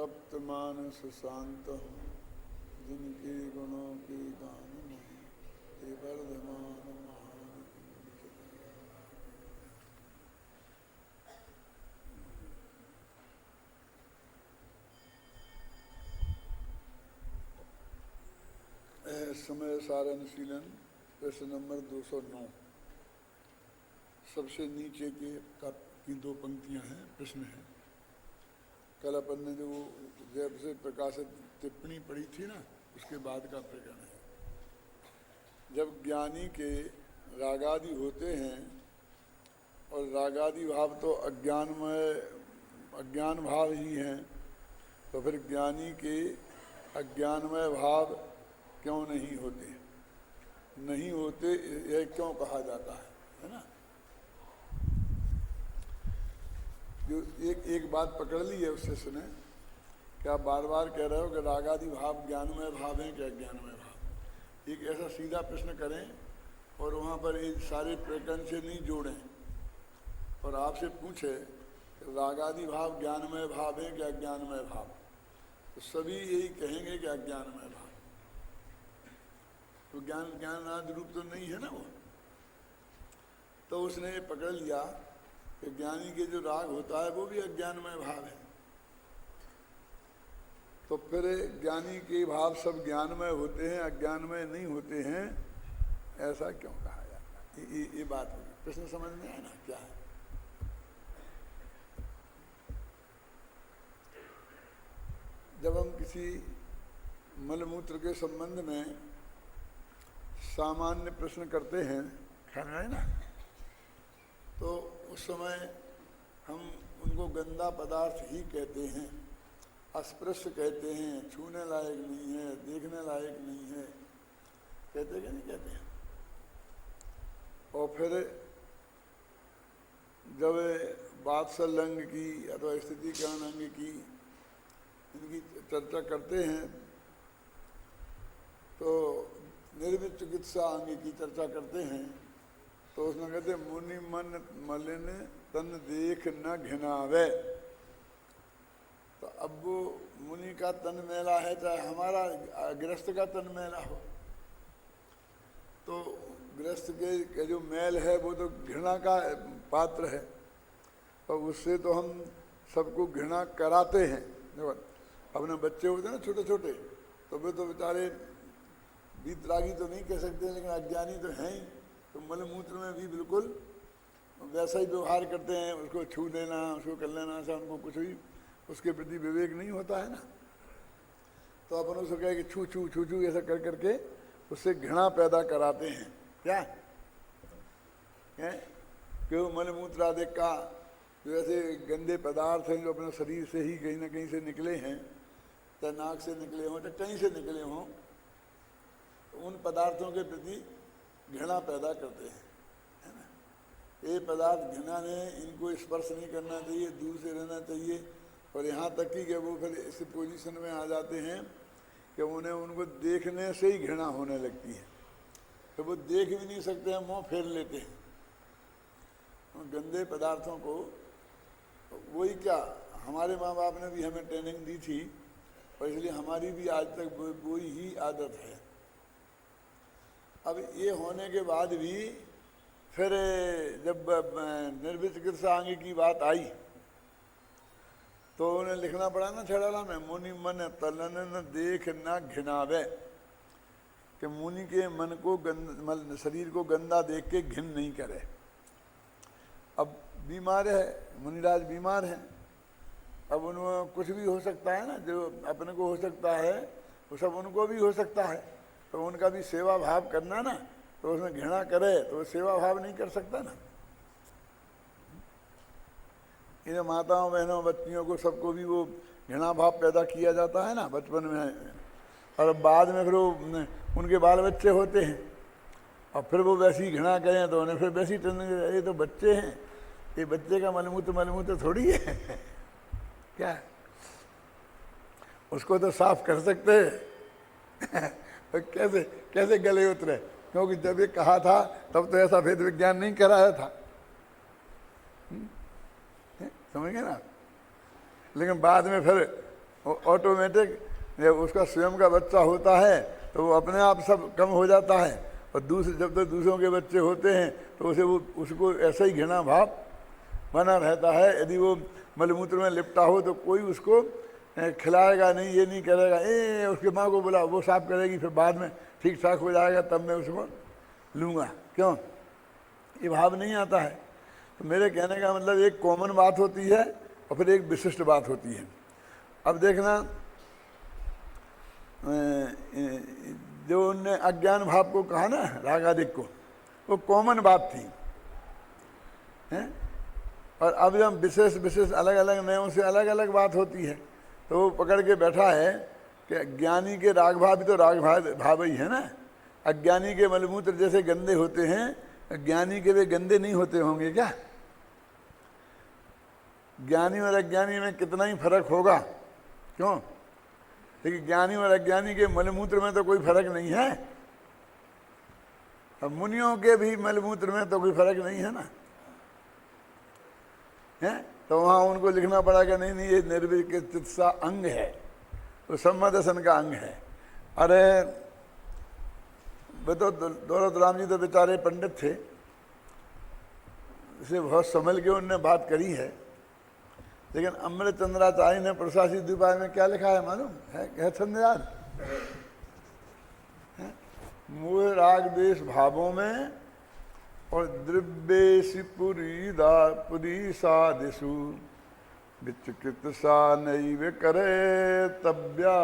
तप्त मानस शांत हूँ, जिनके गुणों के गान नहीं, ते वर्धमान महान। समय सारणशीलन प्रश्न नंबर 209। सबसे नीचे की दो पंक्तियां हैं, प्रश्न है। कल अपन ने जो जब से प्रकाशित टिप्पणी पढ़ी थी ना, उसके बाद का प्रकरण है। जब ज्ञानी के रागादि होते हैं, और रागादि भाव तो अज्ञान भाव ही हैं, तो फिर ज्ञानी के अज्ञानमय भाव क्यों नहीं होते? नहीं होते यह क्यों कहा जाता है ना? जो एक बात पकड़ ली है उस शिष्य ने कि आप बार बार कह रहे हो कि रागादि भाव ज्ञानमय भाव हैं कि अज्ञानमय भाव। एक ऐसा सीधा प्रश्न करें और वहाँ पर ये सारे प्रकरण से नहीं जोड़ें और आपसे पूछे रागादि भाव ज्ञानमय भाव है कि अज्ञानमय भाव, तो सभी यही कहेंगे कि अज्ञानमय भाव। तो ज्ञानादि रूप तो नहीं है ना वो। तो उसने ये पकड़ लिया कि ज्ञानी के जो राग होता है वो भी अज्ञानमय भाव है। तो फिर ज्ञानी के भाव सब ज्ञानमय होते हैं, अज्ञानमय नहीं होते हैं, ऐसा क्यों कहा जाता है? ये बात होगी। प्रश्न समझ में आया ना क्या है? जब हम किसी मलमूत्र के संबंध में सामान्य प्रश्न करते हैं, ख्याल है ना, तो उस समय हम उनको गंदा पदार्थ ही कहते हैं, अस्पृश्य कहते हैं, छूने लायक नहीं है, देखने लायक नहीं है, कहते कि नहीं कहते हैं? और फिर जब वात्सल्य अंग की अथवा स्थितिकरण अंग की इनकी चर्चा करते हैं, तो निर्मित चिकित्सा अंग की चर्चा करते हैं, तो उसमें कहते हैं मुनि मन मलिन तन देख न घिनावे। तो अब वो मुनि का तन मैला है, चाहे हमारा गृहस्थ का तन मैला हो, तो गृहस्थ के जो मैल है वो तो घृणा का पात्र है, और उससे तो हम सबको घृणा कराते हैं। अपने बच्चे होते हैं ना छोटे छोटे, तो वे तो बेचारे वीतरागी तो नहीं कह सकते, लेकिन अज्ञानी तो हैं ही। तो मलमूत्र में भी बिल्कुल वैसा ही व्यवहार करते हैं, उसको छू लेना, उसको कर लेना, ऐसा उनको कुछ भी उसके प्रति विवेक नहीं होता है ना। तो अपन उसको कहे कि छू छू छू छू ऐसा कर करके उससे घृणा पैदा कराते हैं। क्या कि वो मलमूत्र आदि का जो ऐसे गंदे पदार्थ हैं जो अपने शरीर से ही कहीं ना कहीं से निकले हैं, चाहे नाक से निकले हों, चाहे कहीं से निकले हों, तो उन पदार्थों के प्रति घृणा पैदा करते हैं, है ना। ये पदार्थ घृणा ने इनको स्पर्श नहीं करना चाहिए, दूर से रहना चाहिए। और यहाँ तक कि वो फिर इस पोजीशन में आ जाते हैं कि उन्हें उनको देखने से ही घृणा होने लगती है, तो वो देख भी नहीं सकते हैं, मुँह फेर लेते हैं उन गंदे पदार्थों को। वही क्या, हमारे माँ बाप ने भी हमें ट्रेनिंग दी थी, और इसलिए हमारी भी आज तक वही ही आदत है। अब ये होने के बाद भी फिर जब निर्मित चिकित्सा अंग की बात आई, तो उन्हें लिखना पड़ा ना छड़ाला में, मुनि मन तलन न देख न घिनावे, कि मुनि के मन को शरीर को गंदा देख के घिन नहीं करे। अब बीमार है, मुनिराज बीमार हैं, अब उनमें कुछ भी हो सकता है ना, जो अपने को हो सकता है वो सब उनको भी हो सकता है, तो उनका भी सेवा भाव करना ना। तो उसमें घृणा करे तो सेवा भाव नहीं कर सकता ना। इन माताओं बहनों बच्चियों को सबको भी वो घृणा भाव पैदा किया जाता है ना बचपन में, और बाद में फिर वो उनके बाल बच्चे होते हैं, और फिर वो वैसी घृणा करें तो उन्हें फिर वैसी ट्रेनिंग, ये तो बच्चे हैं, ये बच्चे का मलमूत्र थोड़ी है क्या, उसको तो साफ कर सकते हैं तो कैसे कैसे गले उतरे, क्योंकि जब ये कहा था तब तो ऐसा भेद विज्ञान नहीं कराया था, समझ गए ना। लेकिन बाद में फिर ऑटोमेटिक जब उसका स्वयं का बच्चा होता है तो वो अपने आप सब कम हो जाता है, और जब तक दूसरों के बच्चे होते हैं तो उसको ऐसा ही घृणा भाव बना रहता है। यदि वो मलमूत्र में लिपटा हो तो कोई उसको खिलाएगा नहीं, ये नहीं करेगा उसके माँ को बुला, वो साफ करेगी, फिर बाद में ठीक ठाक हो जाएगा तब मैं उसको लूँगा। क्यों? ये भाव नहीं आता है। तो मेरे कहने का मतलब एक कॉमन बात होती है और फिर एक विशिष्ट बात होती है। अब देखना, जो उनने अज्ञान भाव को कहा ना, रागादिक को, वो कॉमन बात थी हैं? और अब जब विशेष विशेष अलग अलग नयों से अलग अलग बात होती है तो वो पकड़ के बैठा है कि ज्ञानी के राग भाव भी तो राग भाव ही है ना। अज्ञानी के मलमूत्र जैसे गंदे होते हैं, ज्ञानी के वे गंदे नहीं होते होंगे क्या? ज्ञानी और अज्ञानी में कितना ही फर्क होगा, क्यों? लेकिन ज्ञानी और अज्ञानी के मलमूत्र में तो कोई फर्क नहीं है, अब मुनियों के भी मलमूत्र में तो कोई फर्क नहीं है ना, है? तो वहाँ उनको लिखना पड़ा कि नहीं नहीं, ये निर्विचिकित्सा अंग है, वो सम्मदर्शन का अंग है। अरे वे तो दौलत राम जी तो बेचारे पंडित थे, इसे बहुत संभल के उनने बात करी है, लेकिन अमृत चंद्राचार्य ने प्रशासित द्विपाय में क्या लिखा है मालूम है छंद याद? मोह राग द्वेष भावों में और द्रव्येषु पुरी सादिषु विचिकित सा नैव करे तब्या।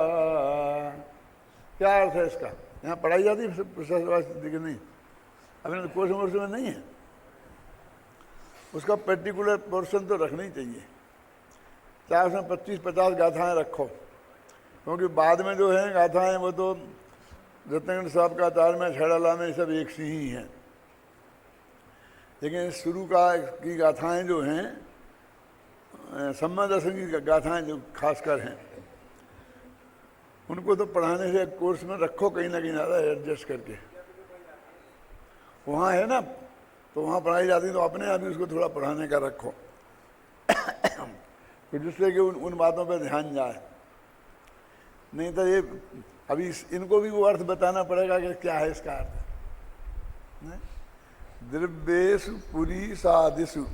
क्या अर्थ है इसका? यहाँ पढ़ाई जाती है कि नहीं? अभी कोर्स वोर्स में नहीं है, उसका पर्टिकुलर पोर्शन तो रखना ही चाहिए, चाहे उसमें 25-50 गाथाएँ रखो, क्योंकि बाद में जो है गाथाएँ वो तो रत्नगढ़ साहब का आचार में, छेड़ाला में, सब एक सी ही हैं, लेकिन शुरू की गाथाएँ जो हैं, सम्मदर्शन की गाथाएँ जो खासकर हैं, उनको तो पढ़ाने से कोर्स में रखो कहीं ना कहीं ज़्यादा एडजस्ट करके। वहाँ है ना, तो वहाँ पढ़ाई जाती है, तो अपने आप ही उसको थोड़ा पढ़ाने का रखो तो जिससे कि उन बातों पर ध्यान जाए। नहीं तो ये अभी इनको भी वो अर्थ बताना पड़ेगा कि क्या है इसका अर्थ। द्रव्येषु पुरी सादिषु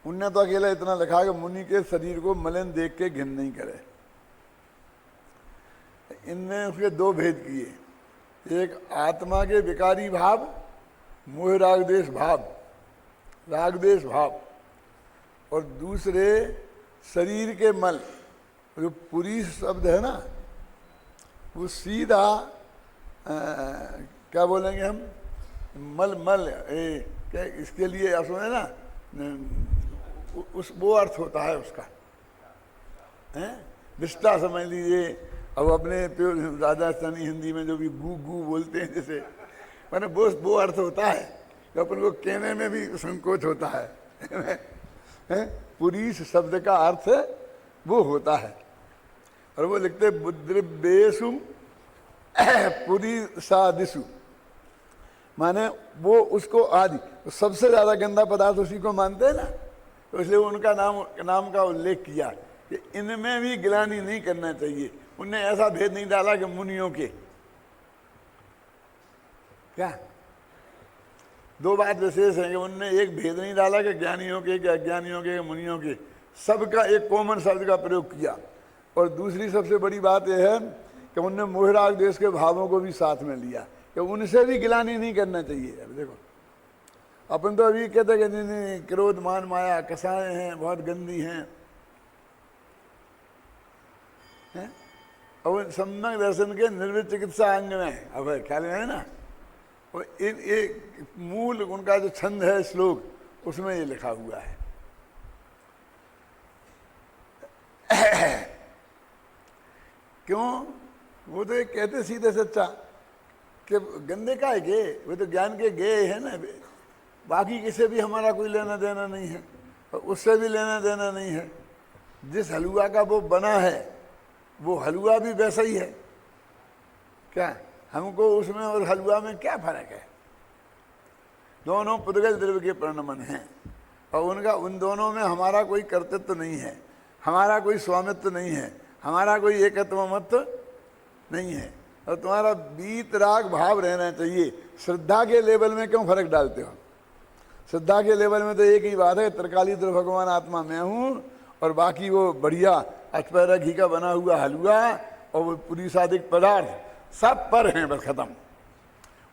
उनने तो अकेला इतना लिखा कि मुनि के शरीर को मलिन देख के घिन नहीं करे। इनने उसके दो भेद किए, एक आत्मा के विकारी भाव, मोह राग द्वेष भाव, राग द्वेष भाव, और दूसरे शरीर के मल। जो पुरी शब्द है ना, वो सीधा क्या बोलेंगे हम, मल क्या इसके लिए सुने ना, वो अर्थ होता है उसका, हैं? विष्टा समझ लीजिए। अब अपने राजस्थानी हिंदी में जो भी गू गू बोलते हैं जैसे, मैंने वो अर्थ होता है तो अपन को कहने में भी संकोच होता है। पुरीश शब्द का अर्थ वो होता है, और वो लिखते बुद्धिबेशु पुरी सादिशु, माने वो उसको आदि, तो सबसे ज्यादा गंदा पदार्थ उसी को मानते हैं ना, तो इसलिए उनका नाम का उल्लेख किया कि इनमें भी गिलानी नहीं करना चाहिए। उनने ऐसा भेद नहीं डाला कि मुनियों के, क्या दो बात विशेष है कि उनने एक भेद नहीं डाला कि ज्ञानियों के, कि अज्ञानियों के, मुनियों के, सबका एक कॉमन शब्द का प्रयोग किया। और दूसरी सबसे बड़ी बात यह है कि उनने मोह राग द्वेष के भावों को भी साथ में लिया कि उनसे भी गिलानी नहीं करना चाहिए। अब देखो, अपन तो अभी कहते हैं कि नहीं, क्रोध मान माया कसाएं हैं, बहुत गंदी हैं, है? और सम्यक दर्शन के निर्वित चिकित्सा अंग में, अब ख्याल में है ना, और एक मूल उनका जो छंद है श्लोक, उसमें ये लिखा हुआ है। क्यों? वो तो एक कहते सीधे सच्चा कि गंदे का है गे, वो तो ज्ञान के गे है ना, बाकी किसे भी हमारा कोई लेना देना नहीं है, और उससे भी लेना देना नहीं है। जिस हलवा का वो बना है वो हलवा भी वैसा ही है, क्या हमको उसमें और हलवा में क्या फर्क है? दोनों पुद्गल द्रव्य के परिणमन हैं, और उन दोनों में हमारा कोई कर्तव्य तो नहीं है। हमारा कोई स्वामित्व नहीं है, हमारा कोई एकत्व मत नहीं है, और तुम्हारा वीतराग भाव रहना चाहिए। श्रद्धा के लेवल में क्यों फर्क डालते हो? श्रद्धा के लेवल में तो एक ही बात है, त्रिकाली भगवान आत्मा मैं हूँ, और बाकी वो बढ़िया अचपैरा घी का बना हुआ हलवा और वो पूरी सादिक पदार्थ सब पर हैं, बस खत्म।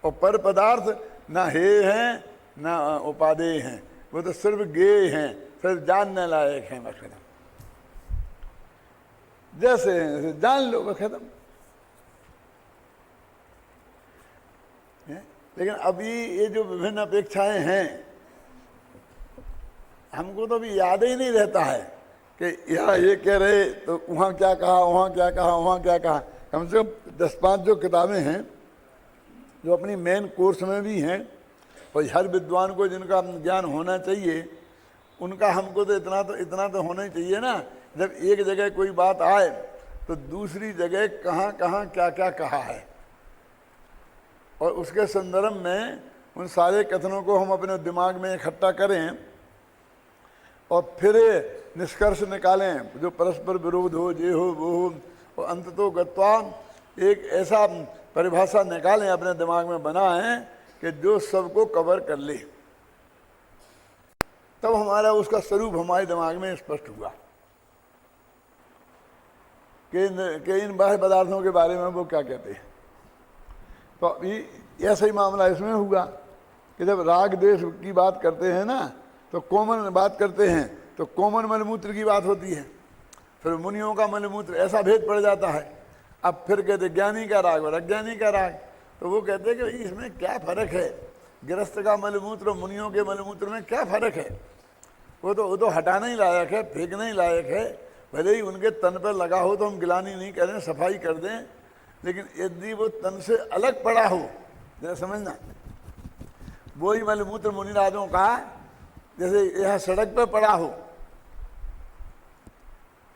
और पर पदार्थ ना हे हैं ना उपादेय हैं, वो तो सिर्फ गे हैं, सिर्फ जानने लायक हैं, बस खत्म। जैसे हैं जान लो, बस खत्म। लेकिन अभी ये जो विभिन्न अपेक्षाएं हैं, हमको तो अभी याद ही नहीं रहता है कि यहाँ ये कह रहे तो वहाँ क्या कहा, वहाँ क्या कहा, वहाँ क्या कहा। कम से कम 10-5 जो किताबें हैं जो अपनी मेन कोर्स में भी हैं, और हर विद्वान को जिनका ज्ञान होना चाहिए, उनका हमको तो इतना तो होना ही चाहिए ना। जब एक जगह कोई बात आए तो दूसरी जगह कहाँ कहाँ क्या क्या कहा है, और उसके संदर्भ में उन सारे कथनों को हम अपने दिमाग में इकट्ठा करें और फिर निष्कर्ष निकालें जो परस्पर विरोध हो, जे हो वो हो, और अंततो गत्वा एक ऐसा परिभाषा निकालें, अपने दिमाग में बनाएं कि जो सबको कवर कर ले। तब हमारा उसका स्वरूप हमारे दिमाग में स्पष्ट हुआ कि इन बाह्य पदार्थों के बारे में वो क्या कहते हैं। तो अभी ऐसा ही मामला इसमें हुआ कि जब राग देश की बात करते हैं ना, तो कॉमन बात करते हैं तो कॉमन मलमूत्र की बात होती है, फिर मुनियों का मलमूत्र, ऐसा भेद पड़ जाता है। अब फिर कहते ज्ञानी का राग और अज्ञानी का राग, तो वो कहते हैं कि इसमें क्या फर्क है, गृहस्थ का मलमूत्र और मुनियों के मलमूत्र में क्या फर्क है। वो तो हटाना ही लायक है, फेंकना ही लायक है। भले ही उनके तन पर लगा हो तो हम गिलानी नहीं करें, सफाई कर दें, लेकिन यदि वो तन से अलग पड़ा हो, जरा समझना, वही मलमूत्र मुनिराजों का जैसे यहाँ सड़क पर पड़ा हो,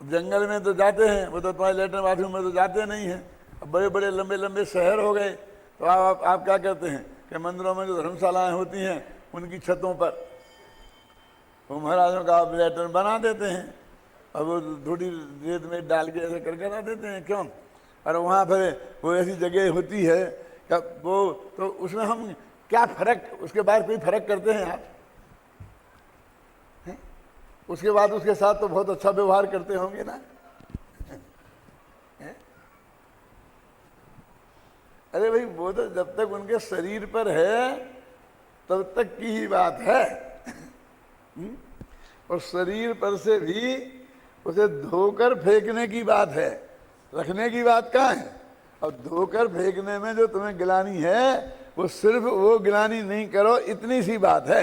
जंगल में तो जाते हैं, वो तो तुम्हारे लेटरिन बाथरूम में तो जाते नहीं हैं। अब बड़े बड़े लंबे लंबे शहर हो गए, तो आप क्या करते हैं कि मंदिरों में जो धर्मशालाएँ होती हैं उनकी छतों पर वो महाराजों का आप लेटरिन बना देते हैं, और वो थोड़ी रेत में डाल के ऐसे करके ला देते हैं। क्यों? और वहाँ पर वो ऐसी जगह होती है क्या वो, तो उसमें हम क्या फर्क, उसके बाद कोई फर्क करते हैं आप? उसके बाद उसके साथ तो बहुत अच्छा व्यवहार करते होंगे ना। अरे भाई, वो तो जब तक उनके शरीर पर है तब तक की ही बात है। और शरीर पर से भी उसे धोकर फेंकने की बात है, रखने की बात कहाँ है। अब धोकर फेंकने में जो तुम्हें गिलानी है, वो सिर्फ वो गिलानी नहीं करो, इतनी सी बात है।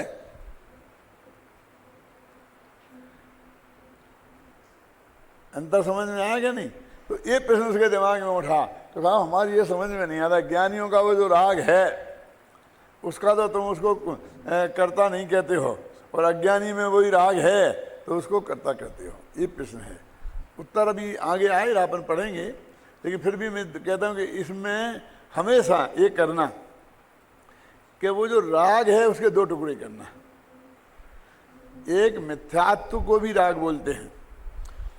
अंतर समझ में आया क्या नहीं? तो ये प्रश्न उसके दिमाग में उठा, तो कहा हमारी ये समझ में नहीं आता, ज्ञानियों का वो जो राग है उसका तो तुम उसको कर्ता नहीं कहते हो, और अज्ञानी में वही राग है तो उसको कर्ता कहते हो। ये प्रश्न है। उत्तर अभी आगे आए, अपन पढ़ेंगे, लेकिन फिर भी मैं कहता हूँ कि इसमें हमेशा ये करना कि वो जो राग है उसके 2 टुकड़े करना। एक मिथ्यात्व को भी राग बोलते हैं,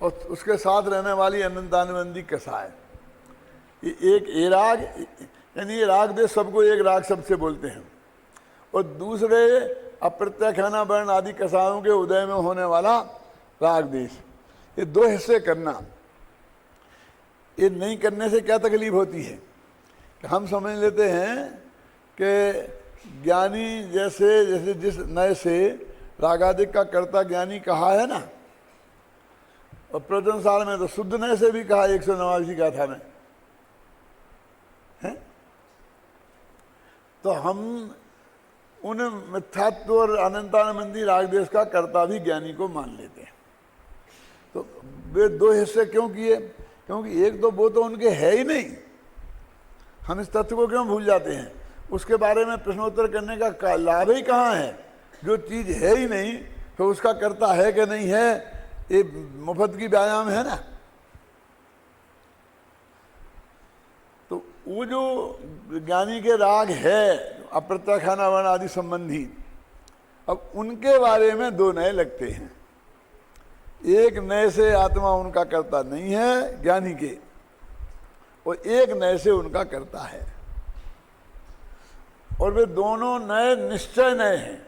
और उसके साथ रहने वाली अनंतानुबंधी कसा है। एक ए राग, यानी ये राग देश सबको एक राग शब्द से बोलते हैं, और दूसरे अप्रत्याख्याना वर्ण आदि कसाओं के उदय में होने वाला राग देश। ये 2 हिस्से करना। ये नहीं करने से क्या तकलीफ होती है कि हम समझ लेते हैं कि ज्ञानी जैसे जिस नए से रागादिक का कर्ता ज्ञानी कहा है ना, और प्रवचन साल में तो शुद्ध नए से भी कहा, 189 गाथा में है। तो हम उन मिथ्यात्व और अनंतानुबंधी रागदेश का कर्ता भी ज्ञानी को मान लेते हैं। तो वे 2 हिस्से क्यों किए? क्योंकि एक तो वो तो उनके है ही नहीं, हम इस तथ्य को क्यों भूल जाते हैं? उसके बारे में प्रश्नोत्तर करने का लाभ ही कहाँ है? जो चीज़ है ही नहीं तो उसका कर्ता है कि नहीं है, ये मुफ्त की व्यायाम है ना। तो वो जो ज्ञानी के राग है अप्रत्याख्याना वर्ण आदि संबंधी, अब उनके बारे में 2 नए लगते हैं। एक नए से आत्मा उनका करता नहीं है ज्ञानी के, और एक नए से उनका करता है। और वे दोनों नए निश्चय नए हैं।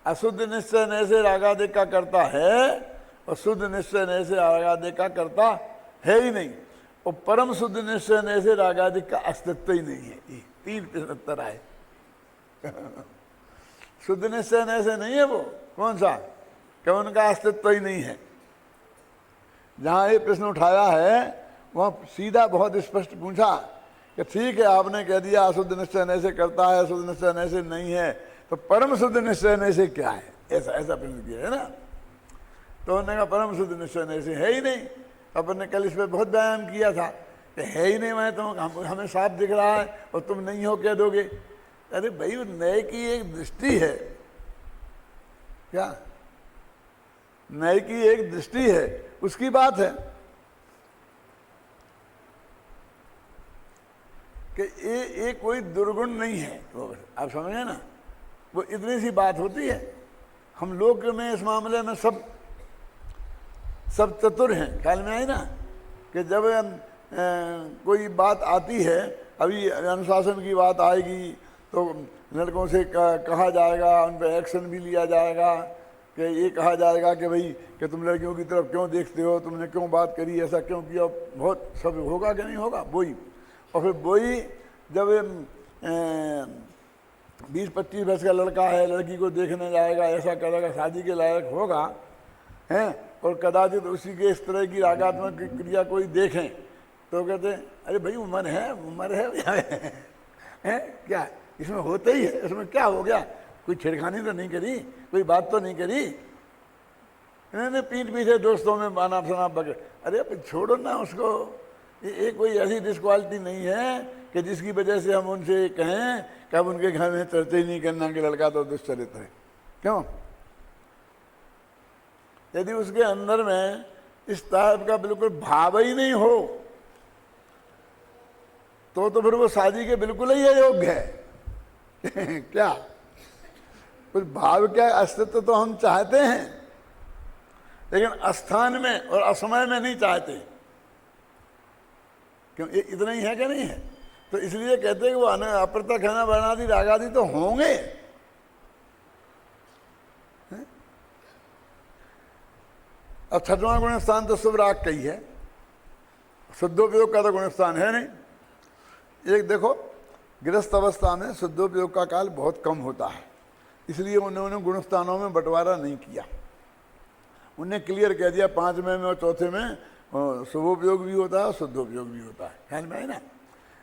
अशुद्ध निश्चय नए से रागादिक का करता है, और शुद्ध निश्चय नए से रागादिक का करता है ही नहीं। और परम शुद्ध निश्चय नए से रागादिक का अस्तित्व ही नहीं है। ये 3 आए। शुद्ध निश्चय नए से नहीं है वो, कौन सा, कि उनका अस्तित्व ही नहीं है। जहां ये प्रश्न उठाया है वहां सीधा बहुत स्पष्ट पूछा कि ठीक है, आपने कह दिया अशुद्ध निश्चय नए से करता है, शुद्ध निश्चय नए से नहीं है, तो परम शुद्ध निश्चय नए से क्या है? ऐसा ऐसा प्रश्न किया है ना। तो उन्होंने कहा परम शुद्ध निश्चय नए से है ही नहीं। अपन ने कल इस पर बहुत व्यायाम किया था कि है ही नहीं, मैं तो हमें साफ दिख रहा है और तुम नहीं हो कह दोगे। अरे भाई, नए की एक दृष्टि है, क्या नए की एक दृष्टि है, उसकी बात है कि ये कोई दुर्गुण नहीं है। वो आप समझे ना, वो इतनी सी बात होती है। हम लोग में इस मामले में सब चतुर हैं। ख्याल में आई ना कि जब कोई बात आती है, अभी अनुशासन की बात आएगी तो लड़कों से कहा जाएगा, उन पर एक्शन भी लिया जाएगा कि ये कहा जाएगा कि भाई कि तुम लड़कियों की तरफ क्यों देखते हो, तुमने क्यों बात करी, ऐसा क्यों किया, बहुत सब होगा कि नहीं होगा वही। और फिर वही जब 20-25 वर्ष का लड़का है, लड़की को देखने जाएगा, ऐसा करेगा, शादी के लायक होगा हैं, और कदाचित उसी के इस तरह की रागात्मक क्रिया कोई देखें तो कहते हैं अरे भाई उम्र है क्या, इसमें होता ही है, इसमें क्या हो गया, कोई छेड़खानी तो नहीं करी, कोई बात तो नहीं करी। इन्होंने पीठ पीछे दोस्तों में बाना फना पकड़, अरे छोड़ो ना उसको। ये कोई ऐसी डिस्क्वालिटी नहीं है कि जिसकी वजह से हम उनसे कहें कि अब उनके घर में चर्चा ही नहीं करना कि लड़का तो दुष्चरित्र है। क्यों? यदि उसके अंदर में इस टाइप का बिल्कुल भाव ही नहीं हो तो फिर वो शादी के बिल्कुल ही अयोग्य है। क्या कुछ भाव, क्या अस्तित्व तो हम चाहते हैं, लेकिन अस्थान में और असमय में नहीं चाहते। क्यों? ये इतना ही है कि नहीं है? तो इसलिए कहते हैं कि वो अप्रत्यक्ष है ना, वर्णादि रागादि तो होंगे। अब 6वां गुण स्थान तो शुभ राग का ही है, शुद्धोपयोग का तो गुण स्थान है नहीं। एक देखो, गृहस्थ अवस्था में शुद्धोपयोग का काल बहुत कम होता है, इसलिए उन्होंने गुण स्थानों में बंटवारा नहीं किया। उन्हें क्लियर कह दिया 5वें में और 4थे में शुभोपयोग भी होता है, शुद्धोपयोग भी होता है। ख्याल में है ना।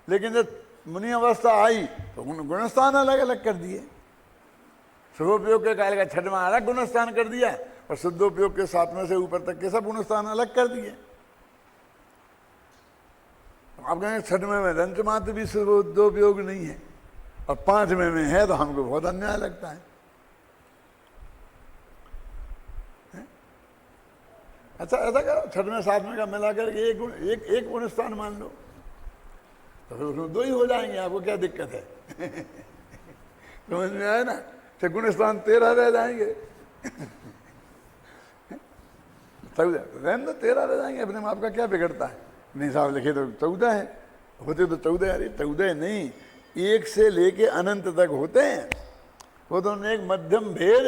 लेकिन जब मुनि अवस्था आई तो गुण स्थान अलग अलग कर दिए। शुभोपयोग के काल का 6वां अलग गुण स्थान कर दिया, और शुद्धोपयोग के 7वें से ऊपर तक के सब गुण स्थान अलग कर दिए। आप कहेंगे 6वें में रंच मात्र भी शुद्धोपयोग नहीं है और 5वें में है, तो हमको बहुत अन्याय लगता है। अच्छा ऐसा करो, 6वें 7वें का मिलाकर एक गुण स्थान मान लो, तो फिर उसमें 2 ही हो जाएंगे। आपको क्या दिक्कत है? समझ में आया ना? तो गुण स्थान 13 रह जाएंगे। 13 रह जाएंगे, अपने माप का क्या बिगड़ता है? नहीं साहब लिखे तो 14 है, होते तो 14। अरे 14 नहीं, 1 से लेके अनंत तक होते हैं। वो तो एक मध्यम भेद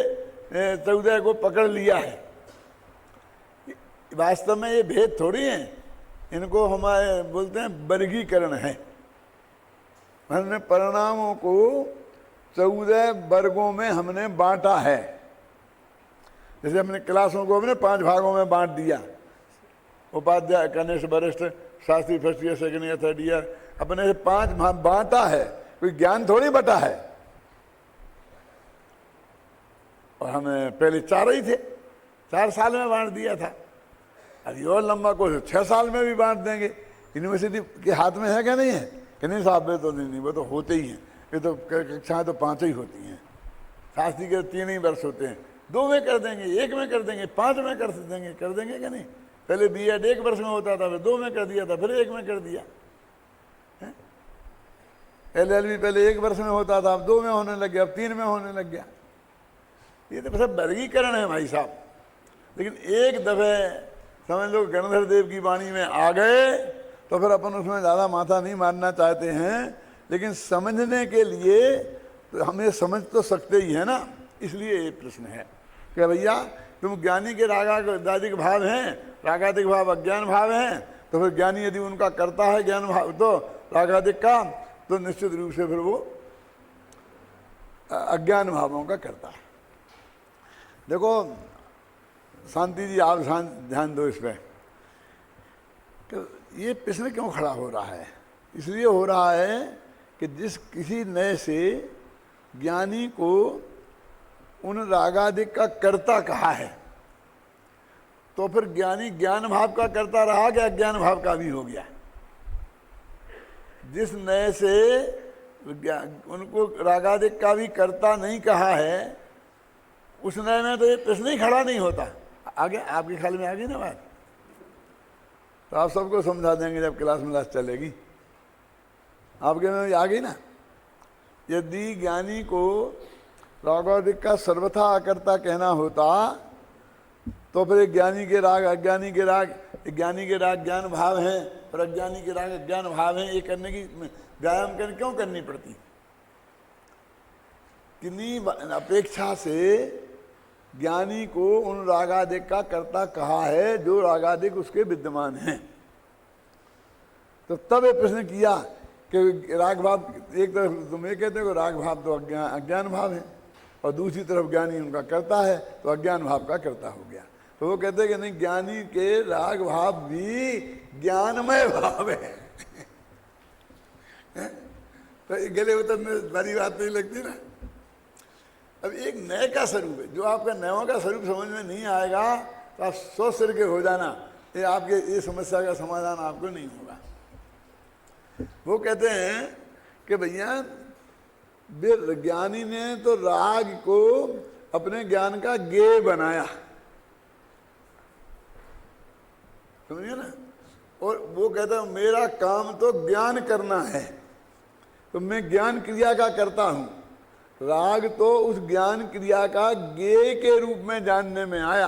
14 को पकड़ लिया है। वास्तव में ये भेद थोड़ी है, इनको हमारे बोलते हैं वर्गीकरण है। हमने परिणामों को 14 वर्गों में हमने बांटा है। जैसे हमने क्लासों को हमने 5 भागों में बांट दिया, उपाध्याय, कनिष्ठ, वरिष्ठ, Shastri, first year, second year, third year, अपने से 5 बांटा है। कोई ज्ञान थोड़ी बटा है। और हमें पहले 4 ही थे, 4 साल में बांट दिया था। अभी और लंबा कोई 6 साल में भी बांट देंगे। यूनिवर्सिटी के हाथ में है क्या नहीं है? कि नहीं साहब वे तो नहीं, वो तो होते ही हैं। ये तो कक्षाएं तो 5 ही होती हैं, शास्त्री के 3 ही वर्ष होते हैं। 2 में कर देंगे, 1 में कर देंगे, 5 में कर देंगे क्या नहीं? पहले बीएड 1 वर्ष में होता था, फिर 2 में कर दिया था, फिर 1 में कर दिया। LLB पहले 1 वर्ष में होता था, अब 2 में होने लग गया, अब 3 में होने लग गया। ये तो सब वर्गीकरण है भाई साहब। लेकिन एक दफे समझ लो गणधर देव की वाणी में आ गए तो फिर अपन उसमें ज़्यादा माथा नहीं मारना चाहते हैं, लेकिन समझने के लिए तो हमें समझ तो सकते ही है ना। इसलिए ये प्रश्न है कि भैया तुम ज्ञानी के रागादिक भाव हैं, रागादिक भाव अज्ञान भाव हैं, तो फिर ज्ञानी यदि उनका करता है ज्ञान भाव तो रागादिक का, तो निश्चित रूप से फिर वो अज्ञान भावों का करता है। देखो शांति जी, आप ध्यान दो इस पर कि ये प्रश्न क्यों खड़ा हो रहा है। इसलिए हो रहा है कि जिस किसी नए से ज्ञानी को उन रागादिक का कर्ता कहा है, तो फिर ज्ञानी ज्ञान भाव का करता रहा कि अज्ञान भाव का भी हो गया। जिस नए से उनको रागादिक का भी कर्ता नहीं कहा है, उस नए में तो ये प्रश्न ही खड़ा नहीं होता। आगे आपके ख्याल में आ गई ना बात? तो आप सबको समझा देंगे जब क्लास में चलेगी। आपके में आ गई ना? यदि ज्ञानी को रागादिक का सर्वथा अकर्ता कहना होता तो फिर ज्ञानी के राग अज्ञानी के राग, ज्ञानी के राग ज्ञान भाव हैं और अज्ञानी के राग अज्ञान भाव हैं, ये करने की व्यायाम क्यों करनी पड़ती? किन्हीं अपेक्षा से ज्ञानी को उन रागादिक का कर्ता कहा है जो रागादिक उसके विद्यमान हैं। तो तब ये प्रश्न किया कि राग भाव, एक तरफ तुम ये कहते हो राग भाव तो अज्ञान भाव है और दूसरी तरफ ज्ञानी उनका करता है, तो अज्ञान भाव का करता हो गया। तो वो कहते हैं कि नहीं, ज्ञानी के राग भाव भी ज्ञानमय भाव है। तो गले उतरने वाली बात नहीं लगती ना। अब एक नए का स्वरूप है, जो आपका नयों का स्वरूप समझ में नहीं आएगा तो आप सोच सिर के हो जाना, ये आपके ये समस्या का समाधान आपको नहीं होगा। वो कहते हैं कि भैया ज्ञानी ने तो राग को अपने ज्ञान का गेय बनाया, समझिए ना। और वो कहता है मेरा काम तो ज्ञान करना है, तो मैं ज्ञान क्रिया का करता हूं। राग तो उस ज्ञान क्रिया का गेय के रूप में जानने में आया,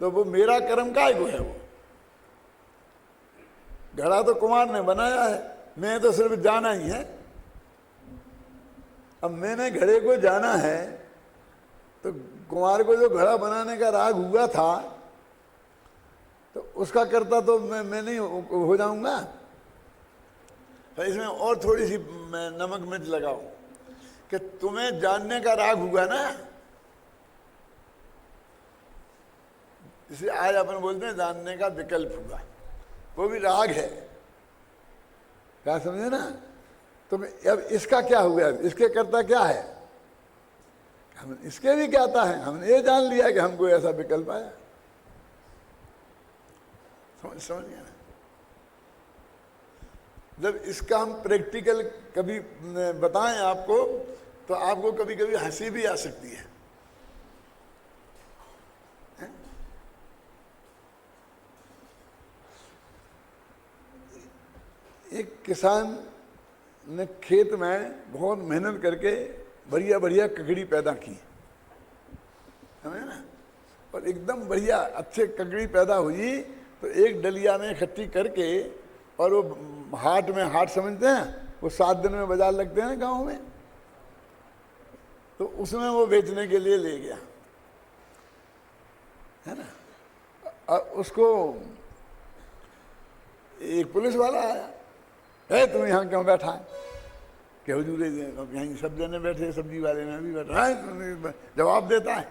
तो वो मेरा कर्म काय को है। वो घड़ा तो कुमार ने बनाया है, मैं तो सिर्फ जाना ही है। अब मैंने घड़े को जाना है, तो कुमार को जो घड़ा बनाने का राग हुआ था तो उसका करता तो मैं नहीं हो जाऊंगा। तो इसमें और थोड़ी सी मैं नमक मिर्च लगाऊं कि तुम्हें जानने का राग हुआ ना, इसे आज अपन बोलते हैं जानने का विकल्प हुआ, वो भी राग है, क्या समझे ना। तो अब इसका क्या हुआ, इसके करता क्या है, हम इसके भी कहता है, हमने ये जान लिया कि हमको ऐसा विकल्प आया। समझ गया ना। जब इसका हम प्रैक्टिकल कभी बताएं आपको, तो आपको कभी कभी हंसी भी आ सकती है। एक किसान ने खेत में बहुत मेहनत करके बढ़िया बढ़िया ककड़ी पैदा की, समझे ना। और एकदम बढ़िया अच्छे ककड़ी पैदा हुई तो एक डलिया में इकट्ठी करके, और वो हाट में, हाट समझते हैं, वो 7 दिन में बाजार लगते हैं गांव में, तो उसमें वो बेचने के लिए ले गया, है ना। और उसको एक पुलिस वाला आया, है तुम यहाँ क्यों बैठा है? कि हुजूर यहीं सब जने बैठे, सब्जी वाले में भी बैठा है। जवाब देता है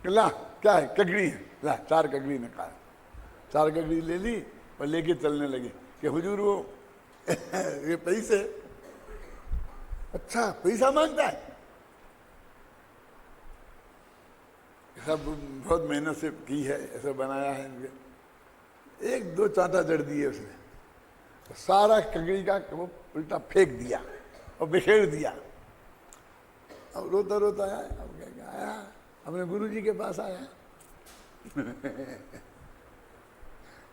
कि ला क्या है, ककड़ी है, ला 4 ककड़ी निकाल। 4 ककड़ी ले ली और लेके चलने लगे कि हुजूर वो ये पैसे, अच्छा पैसा मांगता है, सब बहुत मेहनत से की है, ऐसा बनाया है। 1-2 चांटा जड़ दिए उसने, तो सारा ककड़ी का वो उल्टा फेंक दिया और बिखेर दिया। अब रोता रोता आया, अब क्या आया, अपने गुरुजी के पास आया।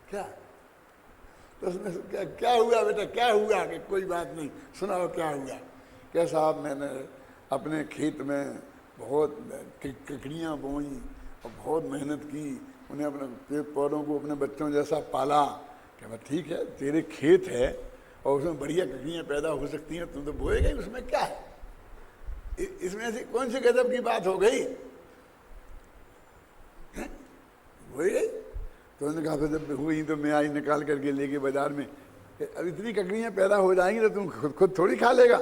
क्या तो उसने क्या हुआ बेटा, क्या हुआ? कि कोई बात नहीं, सुनाओ क्या हुआ। क्या साहब मैंने अपने खेत में बहुत ककड़ियाँ बोई और बहुत मेहनत की, उन्हें अपने पेड़ पौधों को अपने बच्चों जैसा पाला। क्या बात, ठीक है, तेरे खेत है और उसमें बढ़िया ककड़ियाँ पैदा हो सकती हैं, तुम तो बोएगा ही, उसमें क्या है? इसमें ऐसी कौन सी गजब की बात हो गई? बोई गई। तो उन्होंने कहा फिर जब हुई तो मैं आई निकाल करके लेके बाजार में, अब इतनी ककड़ियाँ पैदा हो जाएंगी तो तुम खुद थोड़ी खा लेगा,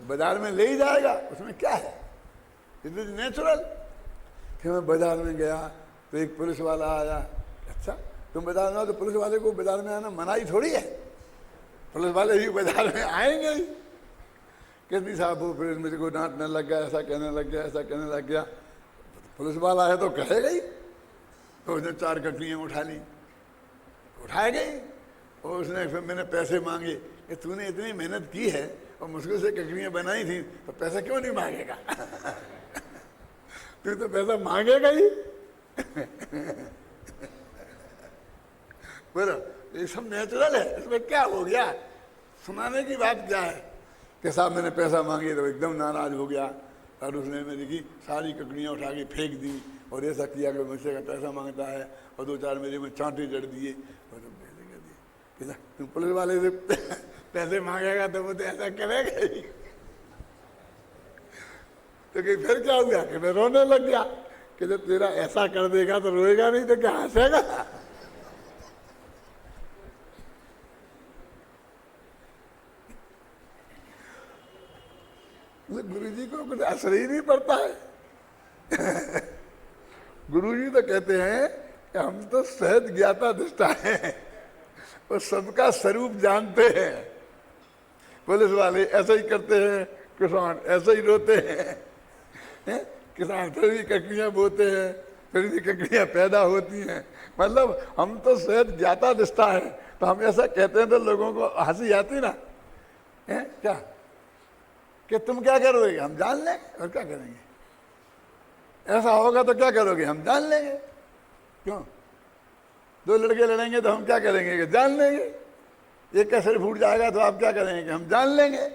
बाजार में ले ही जाएगा, उसमें क्या है, इट इज नेचुरल। फिर मैं बाजार में गया तो एक पुलिस वाला आया। अच्छा, तुम बाजार में आओ तो पुलिस वाले को बाजार में आना मनाही थोड़ी है, पुलिस वाले भी बाजार में आएंगे ही। कहती साहब वो फिर मेरे को डांटने लग गया, ऐसा कहने लग गया, ऐसा कहने लग गया। पुलिस वाला है तो कहेगा ही। तो उसने 4 ककड़ियाँ उठा ली, उठाए गई, और उसने फिर मैंने पैसे मांगे कि तूने इतनी मेहनत की है और मुश्किल से ककड़ियाँ बनाई थी तो पैसा क्यों नहीं मांगेगा? तू तो पैसा मांगेगा ही। बोलो, ये सब नेचुरल है, इसमें क्या हो गया? सुनाने की बात क्या है? कि साहब मैंने पैसा मांगे तो एकदम नाराज हो गया और उसने मेरी की सारी ककड़ियाँ उठा के फेंक दी और ऐसा किया कि मुझसे का पैसा मांगता है, और 2-4 मेरे में चांटे जड़ दिए और पैसे कर दिए। तुम पुलिस वाले से पैसे मांगेगा तो वो तो ऐसा करेगा ही। तो कि फिर क्या हो गया कि मैं रोने लग गया कि जब तेरा ऐसा कर देगा तो रोएगा नहीं तो क्या हंसेगा? गुरुजी को कुछ असर ही नहीं पड़ता है। गुरुजी तो कहते हैं कि हम तो सहज ज्ञाता दृष्टा हैं और सबका स्वरूप जानते हैं। पुलिस वाले ऐसा ही करते हैं, किसान ऐसे ही रोते हैं, किसान फिर भी ककड़ियाँ बोते हैं, फिर भी ककड़ियाँ पैदा होती हैं। मतलब हम तो सहज ज्ञाता दृष्टा है, तो हम ऐसा कहते हैं तो लोगों को हंसी आती ना, है क्या कि तुम क्या करोगे? हम जान लेंगे और क्या करेंगे? ऐसा होगा तो क्या करोगे? हम जान लेंगे। क्यों? 2 लड़के लड़ेंगे तो हम क्या करेंगे कि जान लेंगे। एक का सिर फूट जाएगा तो आप क्या करेंगे कि हम जान लेंगे।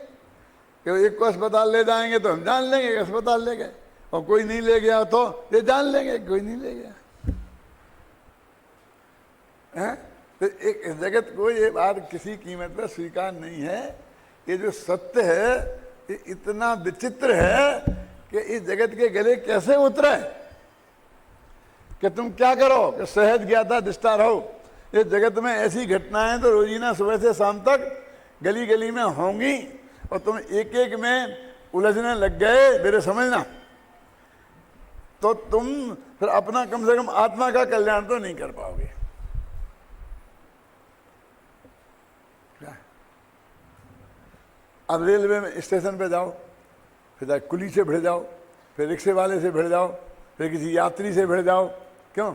कि एक को अस्पताल ले जाएंगे तो हम जान लेंगे कि अस्पताल ले गए, और कोई नहीं ले गया तो ये जान लेंगे कोई नहीं ले गया। है तो एक जगत को ये बात किसी कीमत पर स्वीकार नहीं है। ये जो सत्य है ये इतना विचित्र है कि इस जगत के गले कैसे उतरे कि तुम क्या करो कि सहज ज्ञाता दृष्टा रहो। इस जगत में ऐसी घटनाएं तो रोजीना सुबह से शाम तक गली गली में होंगी, और तुम एक एक में उलझने लग गए मेरे समझना, तो तुम फिर अपना कम से कम आत्मा का कल्याण तो नहीं कर पाओगे। अब रेलवे में स्टेशन पे जाओ, फिर कुली से भिड़ जाओ, फिर रिक्शे वाले से भिड़ जाओ, फिर किसी यात्री से भिड़ जाओ। क्यों?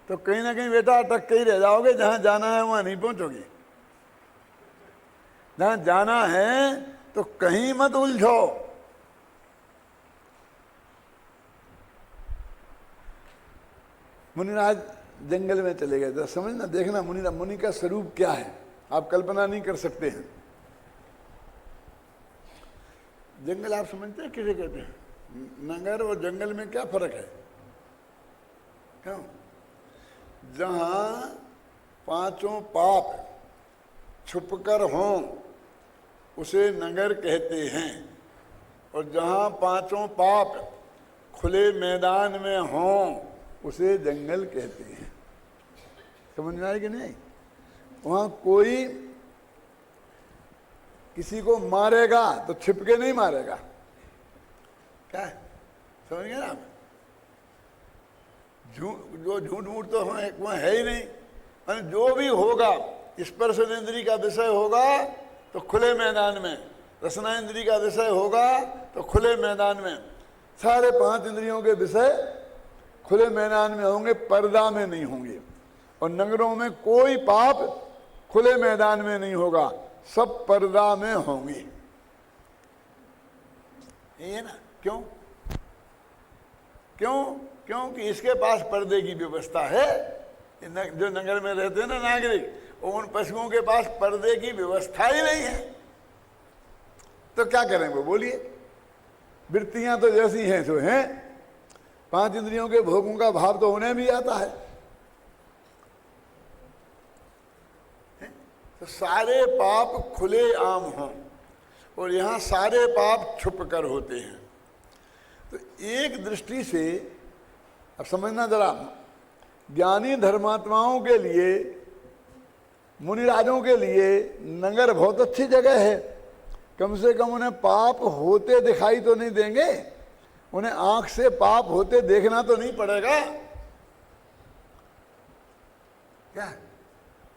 तो कहीं ना कहीं बेटा अटक के ही रह जाओगे। जहां जाना है वहां नहीं पहुंचोगे। जहां जाना है तो कहीं मत उलझो। मुनिराज जंगल में चले गए, तो समझना देखना मुनि का स्वरूप क्या है, आप कल्पना नहीं कर सकते हैं। जंगल आप समझते हैं किसे कहते हैं? नगर और जंगल में क्या फर्क है? क्यों? जहां 5 पाप छुपकर हों उसे नगर कहते हैं, और जहां 5 पाप खुले मैदान में हों उसे जंगल कहते हैं। समझ में आए कि नहीं? वहां कोई किसी को मारेगा तो छिप के नहीं मारेगा। क्या समझ गए ना आप? जो झूठ मूठ तो वहां है ही नहीं। जो भी होगा स्पर्श इंद्री का विषय होगा तो खुले मैदान में, रसना इंद्री का विषय होगा तो खुले मैदान में, सारे 5 इंद्रियों के विषय खुले मैदान में होंगे, पर्दा में नहीं होंगे। और नगरों में कोई पाप खुले मैदान में नहीं होगा, सब पर्दा में होंगे। ये ना क्यों? क्यों? क्योंकि इसके पास पर्दे की व्यवस्था है। जो नगर में रहते हैं ना नागरिक, उन पशुओं के पास पर्दे की व्यवस्था ही नहीं है। तो क्या करें वो? बोलिए। वृत्तियां तो जैसी हैं सो हैं, 5 इंद्रियों के भोगों का भाव तो उन्हें भी आता है। तो सारे पाप खुले आम हों और यहाँ सारे पाप छुप कर होते हैं। तो एक दृष्टि से अब समझना जरा, ज्ञानी धर्मात्माओं के लिए, मुनिराजों के लिए नगर बहुत अच्छी जगह है। कम से कम उन्हें पाप होते दिखाई तो नहीं देंगे, उन्हें आंख से पाप होते देखना तो नहीं पड़ेगा क्या?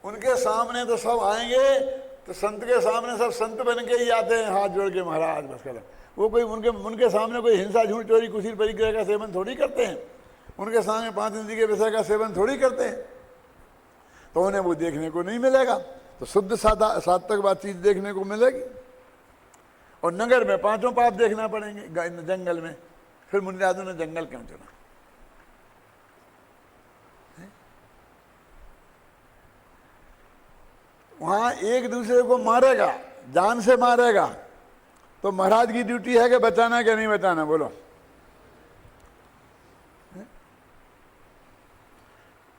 उनके सामने तो सब आएंगे, तो संत के सामने सब संत बन के ही आते हैं, हाथ जोड़ के महाराज बस कर। वो कोई उनके सामने कोई हिंसा, झूठ, चोरी, कुशीर, परिग्रह का सेवन थोड़ी करते हैं। उनके सामने 5 इंद्रिय के विषय का सेवन थोड़ी करते हैं, तो उन्हें वो देखने को नहीं मिलेगा। तो शुद्ध सात्विक बातचीत देखने को मिलेगी। और नगर में 5 पाप देखना पड़ेंगे, जंगल में। फिर मुनिराजों ने जंगल क्यों चुना? वहां एक दूसरे को मारेगा, जान से मारेगा, तो महाराज की ड्यूटी है कि बचाना क्या नहीं बचाना, बोलो।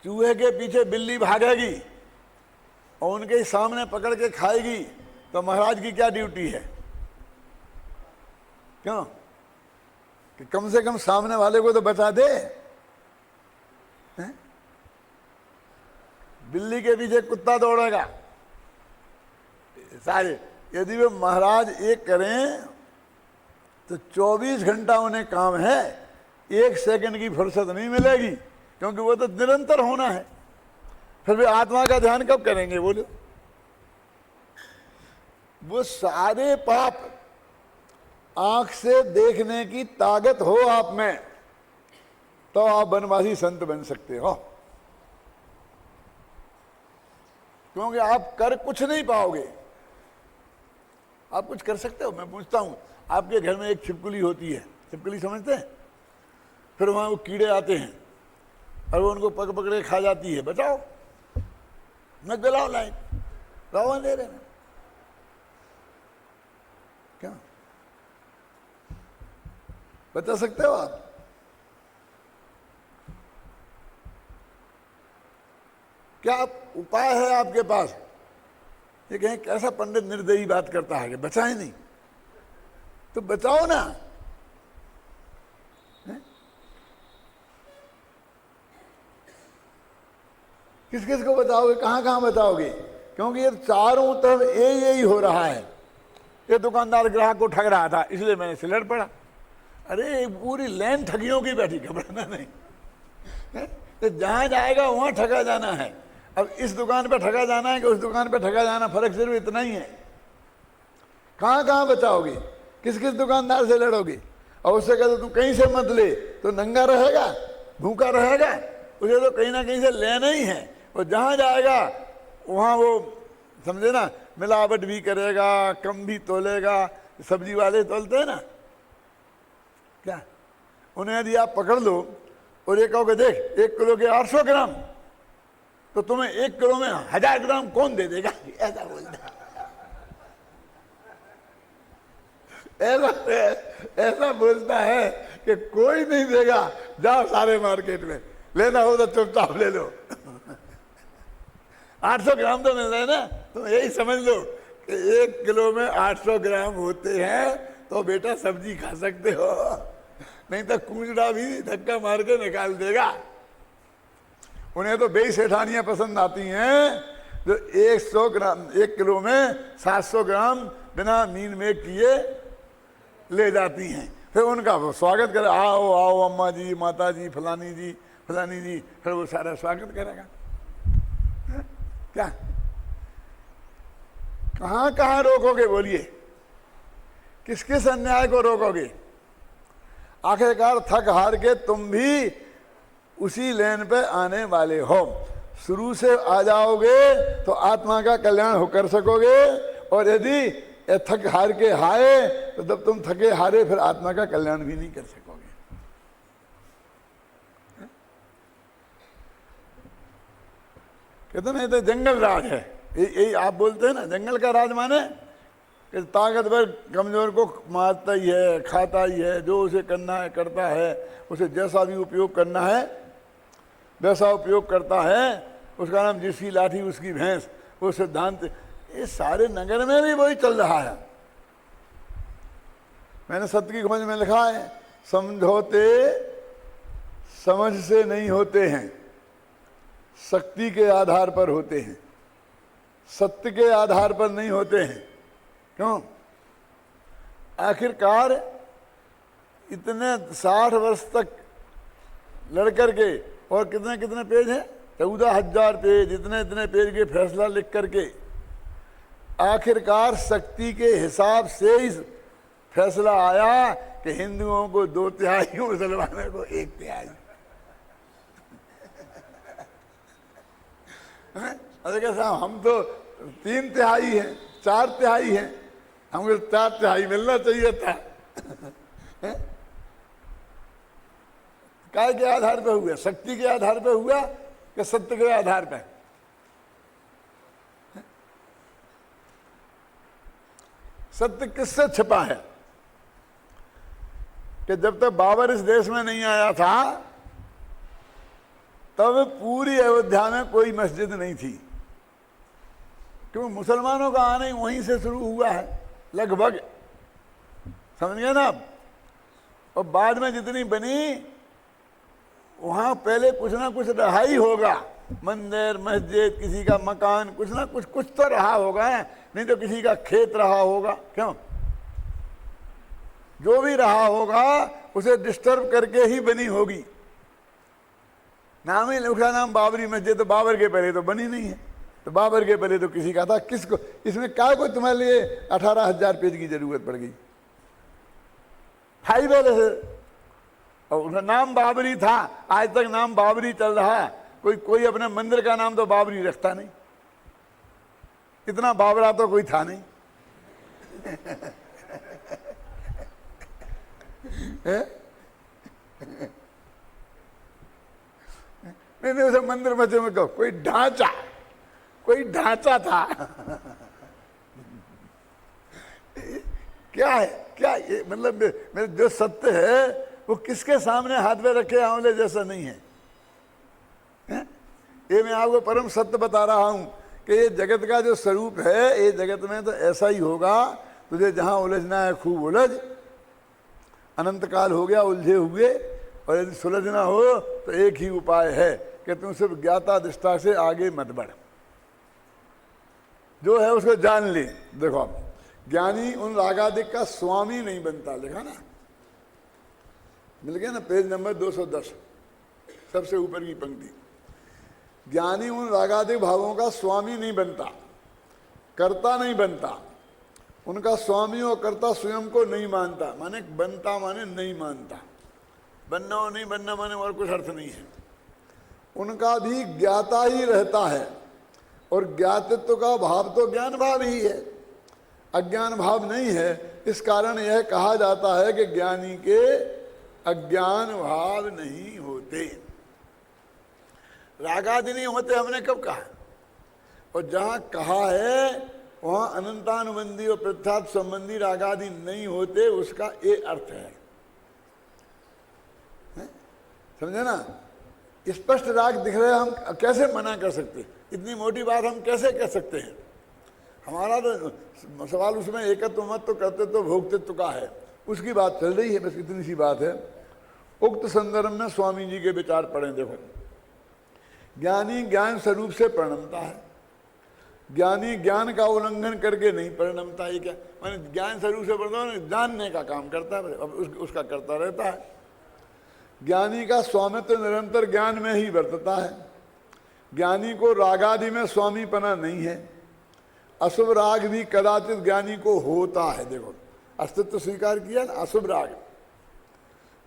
चूहे के पीछे बिल्ली भागेगी और उनके सामने पकड़ के खाएगी, तो महाराज की क्या ड्यूटी है? क्यों? कि कम से कम सामने वाले को तो बचा दे। बिल्ली के पीछे कुत्ता दौड़ेगा सारे, यदि वे महाराज एक करें तो 24 घंटा उन्हें काम है, 1 सेकंड की फुर्सत नहीं मिलेगी, क्योंकि वो तो निरंतर होना है। फिर वे आत्मा का ध्यान कब करेंगे, बोलो? वो सारे पाप आंख से देखने की ताकत हो आप में, तो आप बनवासी संत बन सकते हो। क्योंकि आप कर कुछ नहीं पाओगे। आप कुछ कर सकते हो? मैं पूछता हूं, आपके घर में एक छिपकली होती है, छिपकली समझते हैं? फिर वहां वो कीड़े आते हैं और वो उनको पकड़े खा जाती है, बचाओ, मत जलाओ लाइट, लाओ दे रहे हैं क्या? बचा सकते हो आप? क्या उपाय है आपके पास? ये कहें कैसा पंडित निर्दयी बात करता है कि बचाए नहीं, तो बचाओ ना। किस किस को बचाओगे, कहां कहां बचाओगे? क्योंकि ये चारों तरफ यही हो रहा है। ये दुकानदार ग्राहक को ठग रहा था, इसलिए मैंने सिलट पड़ा। अरे पूरी लाइन ठगियों की बैठी, घबराना नहीं। तो जहां जाएगा वहां ठगा जाना है। अब इस दुकान पे ठगा जाना है कि उस दुकान पे ठगा जाना, फर्क सिर्फ इतना ही है। कहां कहां बचाओगे, किस किस दुकानदार से लड़ोगे? और उससे कहते तू कहीं से मत ले, तो नंगा रहेगा, भूखा रहेगा, उसे तो कहीं ना कहीं से लेना ही है। और जहां जाएगा वहां वो समझे ना, मिलावट भी करेगा, कम भी तोलेगा। सब्जी वाले तोलते हैं ना क्या, उन्हें यदि आप पकड़ लो और ये कहोगे देख 1 किलो के 800 ग्राम, तो तुम्हें 1 किलो में 1000 ग्राम कौन दे देगा? ऐसा बोलता ऐसा बोलता है कि कोई नहीं देगा, जाओ सारे मार्केट में, लेना हो तो चुपचाप ले लो। 800 ग्राम तो मिल रहा है ना, तुम यही समझ लो कि 1 किलो में 800 ग्राम होते हैं, तो बेटा सब्जी खा सकते हो, नहीं तो कूंजड़ा भी धक्का मार के निकाल देगा। उन्हें तो बेई सेठानियां पसंद आती हैं जो 100 ग्राम 1 किलो में 700 ग्राम बिना मीन में किए ले जाती हैं। फिर उनका वो स्वागत करे, आओ आओ अम्मा जी, माता जी, फलानी जी, फलानी जी, फिर वो सारा स्वागत करेगा। क्या कहां कहां रोकोगे, बोलिए? किस किस अन्याय को रोकोगे? आखिरकार थक हार के तुम भी उसी लेन पे आने वाले हो। शुरू से आ जाओगे तो आत्मा का कल्याण हो कर सकोगे, और यदि थक हार के हारे तो जब तुम थके हारे फिर आत्मा का कल्याण भी नहीं कर सकोगे। कहते नहीं तो जंगल राज है, यही आप बोलते हैं ना, जंगल का राज माने कि ताकतवर कमजोर को मारता ही है, खाता ही है, जो उसे करना है करता है, उसे जैसा भी उपयोग करना है वैसा उपयोग करता है, उसका नाम जिसकी लाठी उसकी भैंस, वो सिद्धांत। ये सारे नगर में भी वही चल रहा है। मैंने सत्य की खोज में लिखा है, समझौते समझ से नहीं होते हैं, शक्ति के आधार पर होते हैं, सत्य के आधार पर नहीं होते हैं। क्यों? आखिरकार इतने 60 वर्ष तक लड़ करके, और कितने कितने पेज हैं, 14,000 पेज, इतने इतने पेज के फैसला लिख करके आखिरकार शक्ति के हिसाब से ही फैसला आया कि हिंदुओं को 2/3, मुसलमानों को 1/3। अरे कैसा, हम तो 3/3 हैं, 4/3 हैं, हमको 4/3 मिलना चाहिए था। काय के आधार पे हुआ? शक्ति के आधार पे हुआ कि सत्य के आधार पे? सत्य किससे छिपा है कि जब तक बाबर इस देश में नहीं आया था तब पूरी अयोध्या में कोई मस्जिद नहीं थी, क्योंकि मुसलमानों का आना ही वहीं से शुरू हुआ है लगभग, समझ गए ना आप? और बाद में जितनी बनी वहां पहले कुछ ना कुछ रहा ही होगा, मंदिर मस्जिद, किसी का मकान, कुछ ना कुछ तो रहा होगा, नहीं तो किसी का खेत रहा होगा। क्यों? जो भी रहा होगा उसे डिस्टर्ब करके ही बनी होगी। नाम ही उसका नाम बाबरी मस्जिद, तो बाबर के पहले तो बनी नहीं है, तो बाबर के पहले तो किसी का था। किसको इसमें क्या को तुम्हारे लिए 18,000 पेज की जरूरत पड़ गई? पहले से और उसका नाम बाबरी था, आज तक नाम बाबरी चल रहा। कोई अपने मंदिर का नाम तो बाबरी रखता नहीं, इतना बाबरा तो कोई था नहीं। नहीं उसे मंदिर मस्जिद में कहो कोई ढांचा था। क्या है, क्या ये मतलब मेरे जो सत्य है वो किसके सामने हाथ में रखे आंवले जैसा नहीं है, ये मैं आपको परम सत्य बता रहा हूं कि ये जगत का जो स्वरूप है, ये जगत में तो ऐसा ही होगा। तुझे जहां उलझना है खूब उलझ, अनंत काल हो गया उलझे हुए, और यदि सुलझना हो तो एक ही उपाय है कि तुम सिर्फ ज्ञाता दृष्टा से आगे मत बढ़, जो है उसको जान ले। देखो आप, ज्ञानी उन रागादिक का स्वामी नहीं बनता, लिखा ना, मिल गया ना, पेज नंबर 210, सबसे ऊपर की पंक्ति। ज्ञानी उन रागादिक भावों का स्वामी नहीं बनता, कर्ता नहीं बनता, उनका स्वामी और कर्ता स्वयं को नहीं मानता। माने बनता माने नहीं मानता, बनना और नहीं बनना माने और कुछ अर्थ नहीं है। उनका भी ज्ञाता ही रहता है, और ज्ञातित्व का भाव तो ज्ञान भाव ही है, अज्ञान भाव नहीं है। इस कारण यह कहा जाता है कि ज्ञानी के अज्ञान भाव नहीं होते, रागादि नहीं होते। हमने कब कहा? और जहां कहा है वहां अनंतानुबंधी और प्रत्यात्म संबंधी रागादि नहीं होते, उसका ये अर्थ है, समझे ना? स्पष्ट राग दिख रहे, हम कैसे मना कर सकते? इतनी मोटी बात हम कैसे कह सकते हैं? हमारा तो सवाल उसमें एकत्व मत तो कर्तृत्व भोक्तृत्व का है, उसकी बात चल रही है, बस इतनी सी बात है। उक्त संदर्भ में स्वामी जी के विचार पढ़ें। देखो, ज्ञानी ज्ञान स्वरूप से परिणमता है, ज्ञानी ज्ञान का उल्लंघन करके नहीं परिणमता। ये क्या माने? ज्ञान स्वरूप से परिणमता, जानने का काम करता है, अब उसका करता रहता है। ज्ञानी का स्वामित्व निरंतर ज्ञान में ही वर्तता है, ज्ञानी को रागादि में स्वामीपना नहीं है। अशुभ राग भी कदाचित ज्ञानी को होता है, देखो अस्तित्व स्वीकार किया ना, अशुभ राग,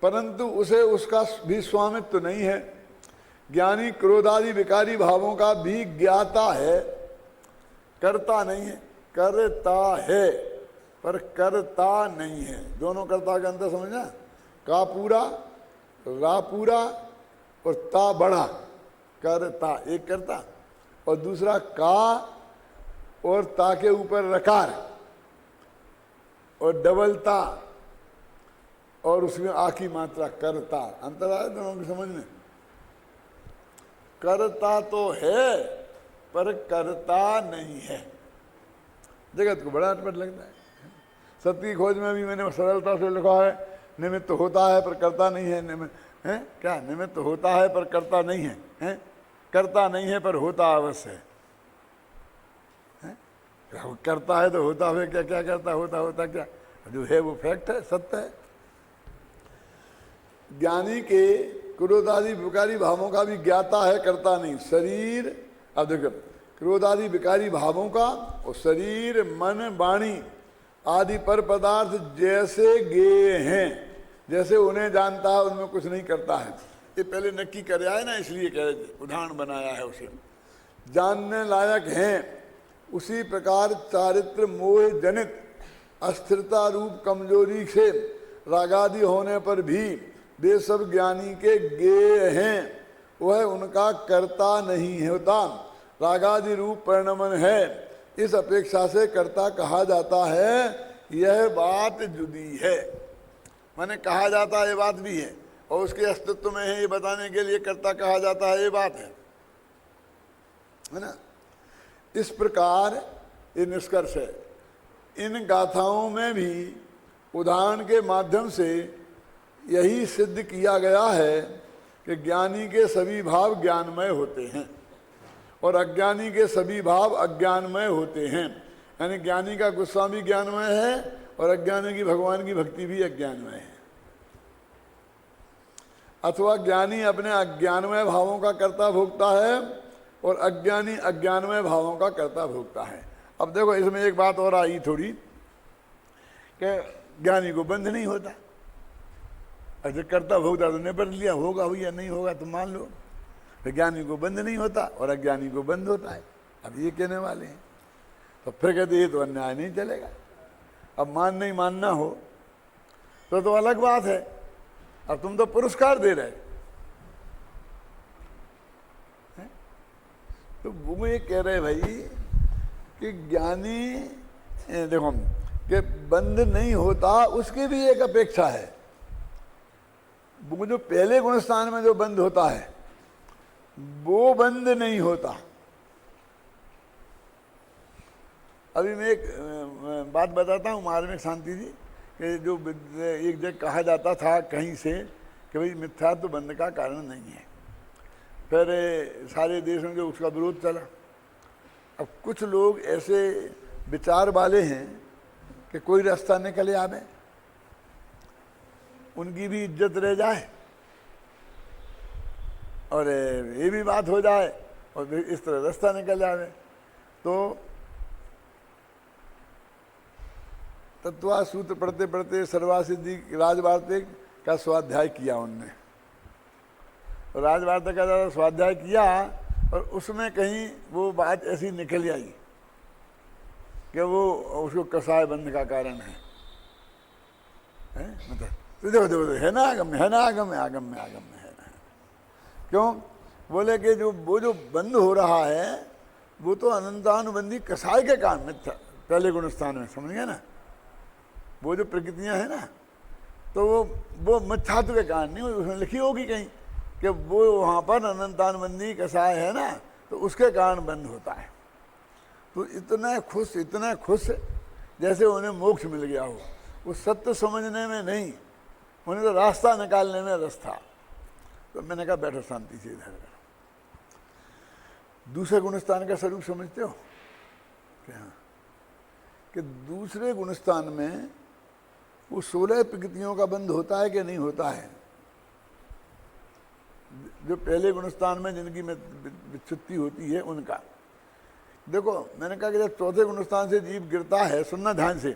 परंतु उसे उसका भी स्वामित्व नहीं है। ज्ञानी क्रोधादि विकारी भावों का भी ज्ञाता है, करता नहीं है, करता है पर करता नहीं है। दोनों कर्ता का अंतर समझना, का पूरा, रा पूरा और ता बड़ा, करता एक करता, और दूसरा का और ता के ऊपर रकार, और डबलता और उसमें आ की मात्रा करता, अंतर आया दोनों की समझ में? करता तो है पर करता नहीं है। जगत को बड़ा अटपट लगता है। सत्य की खोज में भी मैंने सरलता से लिखा है, निमित्त होता है पर करता नहीं है। है क्या? निमित्त होता है पर करता नहीं है, हैं? करता नहीं है पर होता अवश्य है। करता है तो होता है क्या? क्या करता होता होता क्या? जो है वो फैक्ट है, सत्य है। ज्ञानी के क्रोधादि विकारी भावों का भी ज्ञाता है, करता नहीं। शरीर, अब देखो, क्रोधादि विकारी भावों का और शरीर मन वाणी आदि पर पदार्थ जैसे गेय हैं, जैसे उन्हें जानता है उनमें कुछ नहीं करता है। ये पहले नक्की कर आए ना, इसलिए कह रहे थे, उदाहरण बनाया है उसे। जानने लायक हैं उसी प्रकार चारित्र मोह जनित अस्थिरता रूप कमजोरी से रागादि होने पर भी वे सब ज्ञानी के गेय हैं, वह उनका कर्ता नहीं होता। रागादि रूप परिणमन है, इस अपेक्षा से कर्ता कहा जाता है, यह बात जुदी है। माने कहा जाता है ये बात भी है, और उसके अस्तित्व में है ये बताने के लिए कर्ता कहा जाता है, ये बात है ना? इस प्रकार ये निष्कर्ष है। इन गाथाओं में भी उदाहरण के माध्यम से यही सिद्ध किया गया है कि ज्ञानी के सभी भाव ज्ञानमय होते हैं और अज्ञानी के सभी भाव अज्ञानमय होते हैं। यानी ज्ञानी का गुस्सा भी ज्ञानमय है और अज्ञानी की भगवान की भक्ति भी अज्ञानमय है। अथवा ज्ञानी अपने अज्ञानमय भावों का कर्ता भोगता है और अज्ञानी अज्ञानमय भावों का कर्ता भोगता है। अब देखो, इसमें एक बात और आई थोड़ी कि ज्ञानी को बंध नहीं होता। अच्छा, कर्ता भोगता तो निपट लिया, होगा या नहीं होगा तो मान लो। ज्ञानी को बंध नहीं होता और अज्ञानी को बंध होता है। अब ये कहने वाले हैं, तो फिर कहते ये तो अन्याय नहीं चलेगा। अब नहीं मानना हो तो अलग बात है। अब तुम तो पुरस्कार दे रहे, तो वो ये कह रहे भाई कि ज्ञानी देखो कि बंध नहीं होता, उसकी भी एक अपेक्षा है। वो जो पहले गुणस्थान में जो बंध होता है वो बंद नहीं होता। अभी मैं एक बात बताता हूँ मार्मिक शांति जी, कि जो एक जगह कहा जाता था कहीं से कि भाई मिथ्या तो बंध का कारण नहीं है, फिर सारे देशों में उसका विरोध चला। अब कुछ लोग ऐसे विचार वाले हैं कि कोई रास्ता निकले आवे, उनकी भी इज्जत रह जाए और ये भी बात हो जाए और इस तरह रास्ता निकल जाए। तो तत्वा सूत्र पढ़ते पढ़ते सर्वासिद्धि राजवार्तिक का स्वाध्याय किया उनने। राजवार्तिक का ज़्यादा स्वाध्याय किया और उसमें कहीं वो बात ऐसी निकल आई कि वो उसको कसाय बंध का कारण है। मतलब तो देखो है ना, आगम है ना, आगम है, आगम में आगम में है ना। क्यों? बोले कि जो वो जो बंद हो रहा है वो तो अनंतानुबंधी कसाय के कारण में था, पहले गुणस्थान में, समझ गए ना? वो जो प्रकृतियां हैं ना, तो वो मिथ्यात्व के कारण नहीं, उसमें लिखी होगी कहीं कि वो वहाँ पर अनंतानुबंधी कसाय है ना, तो उसके कारण बंद होता है। तो इतना खुश जैसे उन्हें मोक्ष मिल गया हो, वो सत्य समझने में नहीं, उन्हें तो रास्ता निकालने में रस था। तो मैंने कहा बैठो शांति से इधर करो। दूसरे गुणस्थान का स्वरूप समझते हो क्या? कि दूसरे गुणस्थान में वो 16 प्रकृतियों का बंध होता है कि नहीं होता है? जो पहले गुणस्थान में जिनकी में विच्युत्ति होती है उनका। देखो मैंने कहा कि जब चौथे गुणस्थान से जीव गिरता है, सुनना ध्यान से,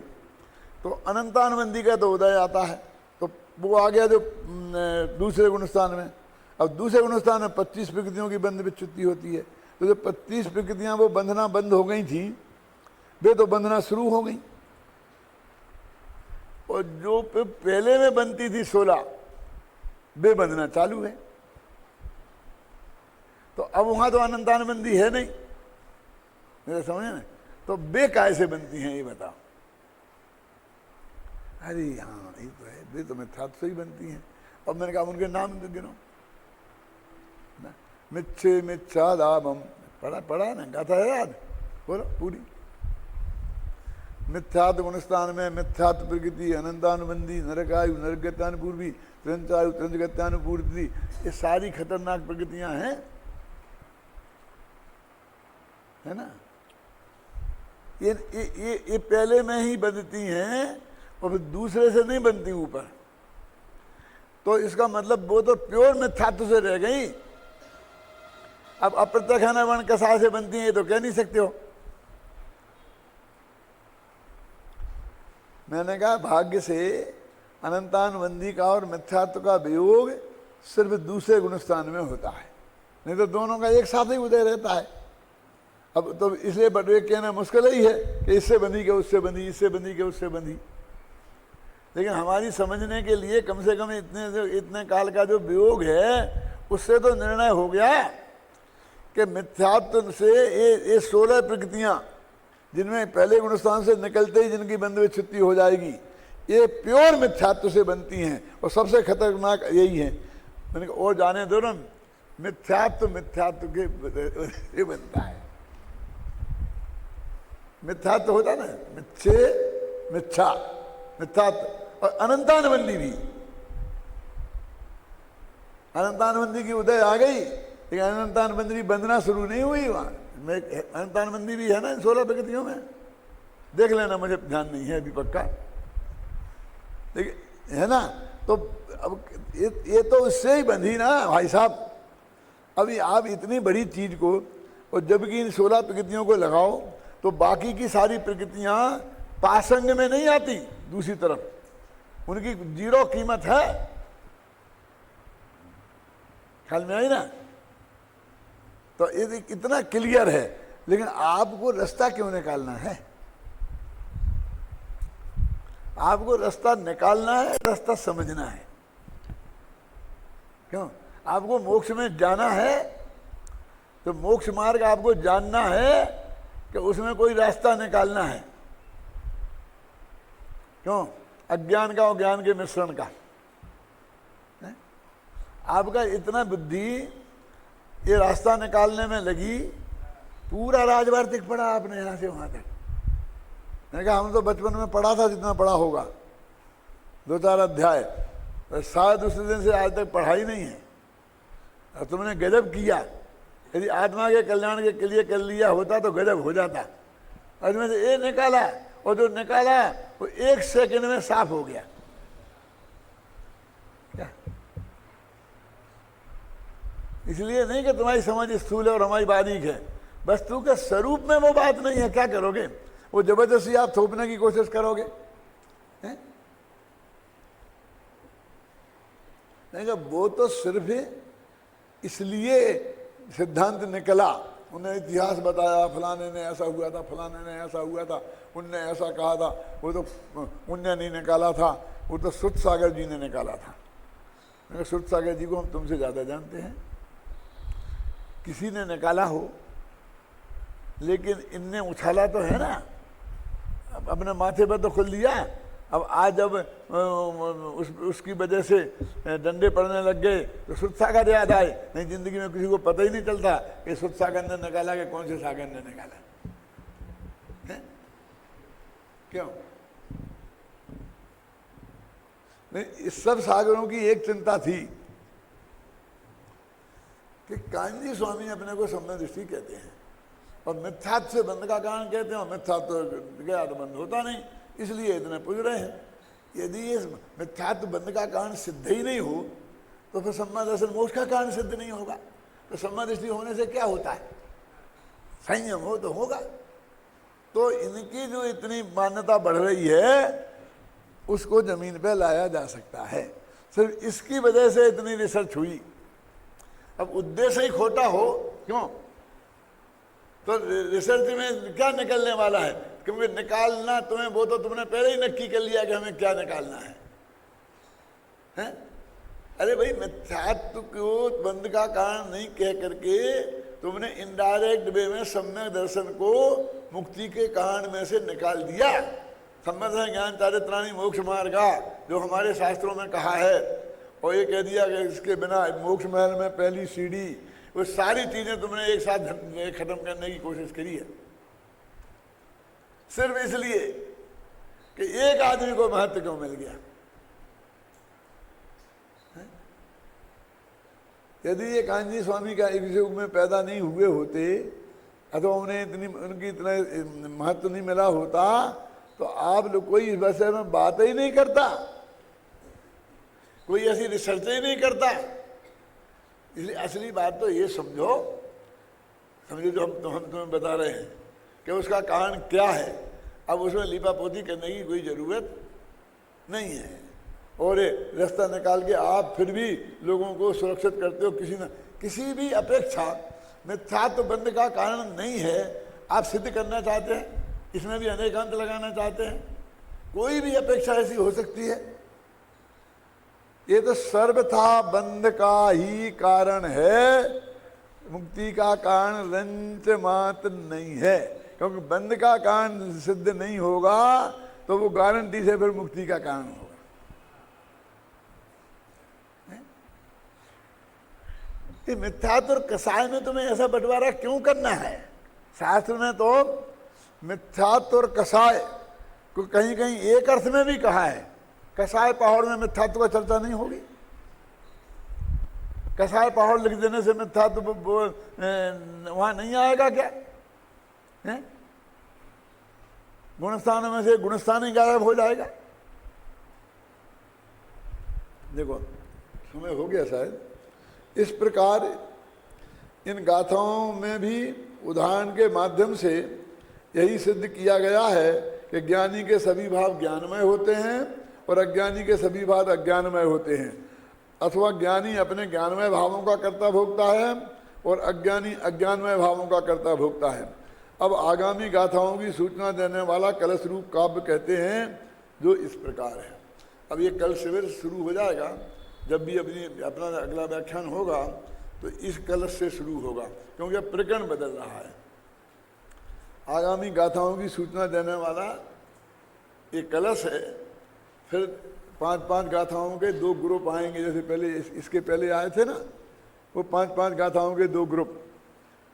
तो अनंतानुबंधी का तो उदय आता है, तो वो आ गया जो दूसरे गुणस्थान में। अब दूसरे गुणस्थान में 25 प्रकृतियों की बंध विच्युत्ति होती है। तो जो 25 प्रकृतियां वो बंधना बंद हो गई थी, वे तो बंधना शुरू हो गई, और जो पहले में बनती थी 16, वे बंधना चालू है। तो अब वहां तो अनंतानुबंधी है नहीं, मेरा समझे ना? तो वे काय से बनती हैं ये बताओ? अरे हाँ ये तो है, वे तो मिथ्यात्व से ही बनती हैं। अब मैंने कहा उनके नाम गिनो, मिच्छे मिच्छादामम, पढ़ा है ना, गाथा है याद, बोलो पूरी। मिथ्यात्व गुणस्थान में मिथ्यात्व प्रकृति, अनंतानुबंधी, नरकायु नरगत्यानुपूर्वी, त्रंचायु त्रंचगत्यानुपूर्ति, ये सारी खतरनाक प्रकृतियां हैं, है ना। ये पहले में ही बनती हैं और फिर दूसरे से नहीं बनती ऊपर। तो इसका मतलब वो तो प्योर मिथ्यात्व से रह गई। अब अप्रत्यक्ष वर्ण कसा से बनती है ये तो कह नहीं सकते हो। मैंने कहा भाग्य से अनंतानुबंधी का और मिथ्यात्व का वियोग सिर्फ दूसरे गुणस्थान में होता है, नहीं तो दोनों का एक साथ ही उदय रहता है। अब तो इसलिए बटवे कहना मुश्किल ही है कि इससे बंधी के उससे बंधी, इससे बंधी के उससे बंधी। लेकिन हमारी समझने के लिए कम से कम इतने काल का जो वियोग है उससे तो निर्णय हो गया कि मिथ्यात्व से ये 16 प्रकृतियां जिनमें पहले गुणस्थान से निकलते ही जिनकी बंध विच्छुत्ति हो जाएगी, ये प्योर मिथ्यात्व से बनती हैं और सबसे खतरनाक यही है। मैंने कहा और जाने दो ना, मिथ्यात्व के ये बनता है। मिथ्यात्व होता ना, मिथ्ये मिथ्या, मिथ्यात्व। और अनंतानुबंधी भी, अनंतानुबंधी की उदय आ गई, लेकिन अनंतानुबंधी बंधना शुरू नहीं हुई वहां। अनंतानुबंधी भी है ना इन 16 प्रकृतियों में, देख लेना, मुझे ध्यान नहीं है अभी पक्का, लेकिन है ना। तो अब ये तो उससे ही बंधी ना भाई साहब। अभी आप इतनी बड़ी चीज को, और जबकि इन 16 प्रकृतियों को लगाओ तो बाकी की सारी प्रकृतियां पासंग में नहीं आती, दूसरी तरफ उनकी 0 कीमत है। ख्याल में आई ना। तो ये इतना क्लियर है, लेकिन आपको रास्ता क्यों निकालना है? आपको रास्ता निकालना है, रास्ता समझना है। क्यों? आपको मोक्ष में जाना है तो मोक्ष मार्ग आपको जानना है कि उसमें कोई रास्ता निकालना है। क्यों? अज्ञान का और ज्ञान के मिश्रण का है? आपका इतना बुद्धि ये रास्ता निकालने में लगी, पूरा राजवार्तिक पढ़ा आपने यहां से वहां तक। मैंने कहा हम तो बचपन में पढ़ा था जितना पढ़ा होगा, 2-4 अध्याय, शायद उस दिन से आज तक पढ़ा ही नहीं है। और तुमने गजब किया, यदि आत्मा के कल्याण के लिए कर लिया होता तो गजब हो जाता। और इसमें से ये निकाला, और जो निकाला वो 1 सेकंड में साफ हो गया। क्या? इसलिए नहीं कि तुम्हारी समझ स्थूल है और हमारी बारीक है, वस्तु के स्वरूप में वो बात नहीं है। क्या करोगे? वो जबरदस्ती आप थोपने की कोशिश करोगे। नहीं, वो तो सिर्फ इसलिए सिद्धांत निकला, उन्हें इतिहास बताया, फलाने ने ऐसा हुआ था, फलाने ने ऐसा हुआ था, उनने ऐसा कहा था। वो तो उनने नहीं निकाला था, वो तो सुत सागर जी ने निकाला था। सुत सागर जी को हम तुमसे ज्यादा जानते हैं, किसी ने निकाला हो, लेकिन इनने उछाला तो है ना, अपने माथे पर तो खुल दिया। अब आज जब उसकी वजह से डंडे पड़ने लग गए तो सुत सागर याद आए। नहीं, जिंदगी में किसी को पता ही नहीं चलता कि सुत सागर ने निकाला कि कौन से सागर ने निकाला है? क्यों? नहीं, इस सब सागरों की एक चिंता थी कि कांजी स्वामी अपने को सम्यक दृष्टि कहते हैं और मिथ्यात्व से बंध का कारण कहते हैं, और मिथ्यात्व गया तो बंध होता नहीं, इसलिए इतने पूज रहे हैं। यदि ये मिथ्यात्व बंध का कारण सिद्ध ही नहीं हो तो फिर सम्मा दर्शन मोक्ष का कारण सिद्ध नहीं होगा। तो सम्मा दृष्टि होने से क्या होता है? संयम हो तो होगा। तो इनकी जो इतनी मान्यता बढ़ रही है उसको जमीन पे लाया जा सकता है। सिर्फ इसकी वजह से इतनी रिसर्च हुई। अब उद्देश्य ही खोटा हो, क्यों? तो रिसर्च में क्या निकलने वाला है? क्योंकि निकालना तुम्हें, वो तो तुमने पहले ही नक्की कर लिया कि हमें क्या निकालना है, हैं? अरे भाई, मिथ्यात्व को बंध का कारण नहीं कह करके तुमने इनडायरेक्ट वे में सम्यक दर्शन को मुक्ति के कारण में से निकाल दिया। सम्मत है ज्ञान चारित्राणी मोक्ष मार्गा, जो हमारे शास्त्रों में कहा है। और ये कह दिया कि इसके बिना मोक्ष महल में पहली सीढ़ी, वो सारी चीजें तुमने एक साथ खत्म करने की कोशिश करी है, सिर्फ इसलिए कि एक आदमी को महत्व क्यों मिल गया। यदि ये कांजी स्वामी का एक युग में पैदा नहीं हुए होते अथवा उन्हें उनकी इतना महत्व नहीं मिला होता तो आप लोग कोई इस विषय में बात ही नहीं करता, कोई ऐसी रिसर्च ही नहीं करता। इसलिए असली बात तो ये समझो जो हम तुम्हें बता रहे हैं कि उसका कारण क्या है। अब उसमें लीपापोती करने की कोई ज़रूरत नहीं है। और रास्ता निकाल के आप फिर भी लोगों को सुरक्षित करते हो किसी भी अपेक्षा मिथ्यात्व बंध का कारण नहीं है। आप सिद्ध करना चाहते हैं, इसमें भी अनेकांत लगाना चाहते हैं, कोई भी अपेक्षा ऐसी हो सकती है। ये तो सर्वथा बंध का ही कारण है, मुक्ति का कारण रंच मात्र नहीं है। क्योंकि बंध का कारण सिद्ध नहीं होगा तो वो गारंटी से फिर मुक्ति का कारण होगा। ये मिथ्यात्व और कसाय में तुम्हें ऐसा बंटवारा क्यों करना है? शास्त्र में तो मिथ्यात्व और कसाय को कहीं कहीं एक अर्थ में भी कहा है। कसाय पहाड़ में मिथ्यात्व का चर्चा नहीं होगी। कसाय पहाड़ लिख देने से मिथ्यात्व वहां नहीं आएगा क्या? गुणस्थान में से गुणस्थान ही गायब हो जाएगा। देखो समय हो गया शायद। इस प्रकार इन गाथाओं में भी उदाहरण के माध्यम से यही सिद्ध किया गया है कि ज्ञानी के सभी भाव ज्ञानमय होते हैं और अज्ञानी के सभी भाव अज्ञानमय होते हैं, अथवा ज्ञानी अपने ज्ञानमय भावों का कर्ता भोगता है और अज्ञानी अज्ञानमय भावों का कर्ता भोगता है। अब आगामी गाथाओं की सूचना देने वाला कलश रूप काव्य कहते हैं, जो इस प्रकार है। अब ये कल शिविर शुरू हो जाएगा, जब भी अपना अगला व्याख्यान होगा तो इस कलश से शुरू होगा, क्योंकि अब प्रकरण बदल रहा है। आगामी गाथाओं की सूचना देने वाला एक कलश है। फिर 5-5 गाथाओं के 2 ग्रुप आएंगे, जैसे पहले इसके पहले आए थे ना, वो 5-5 गाथाओं के 2 ग्रुप,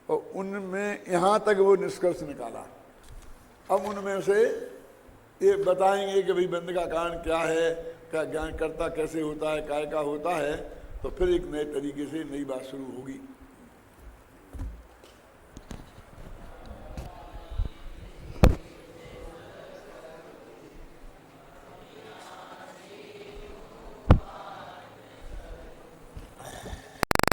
और उनमें यहाँ तक वो निष्कर्ष निकाला। अब उनमें से ये बताएंगे कि भाई बंध का कारण क्या है, क्या ज्ञान कर्ता कैसे होता है, काय का होता है, तो फिर एक नए तरीके से नई बात शुरू होगी।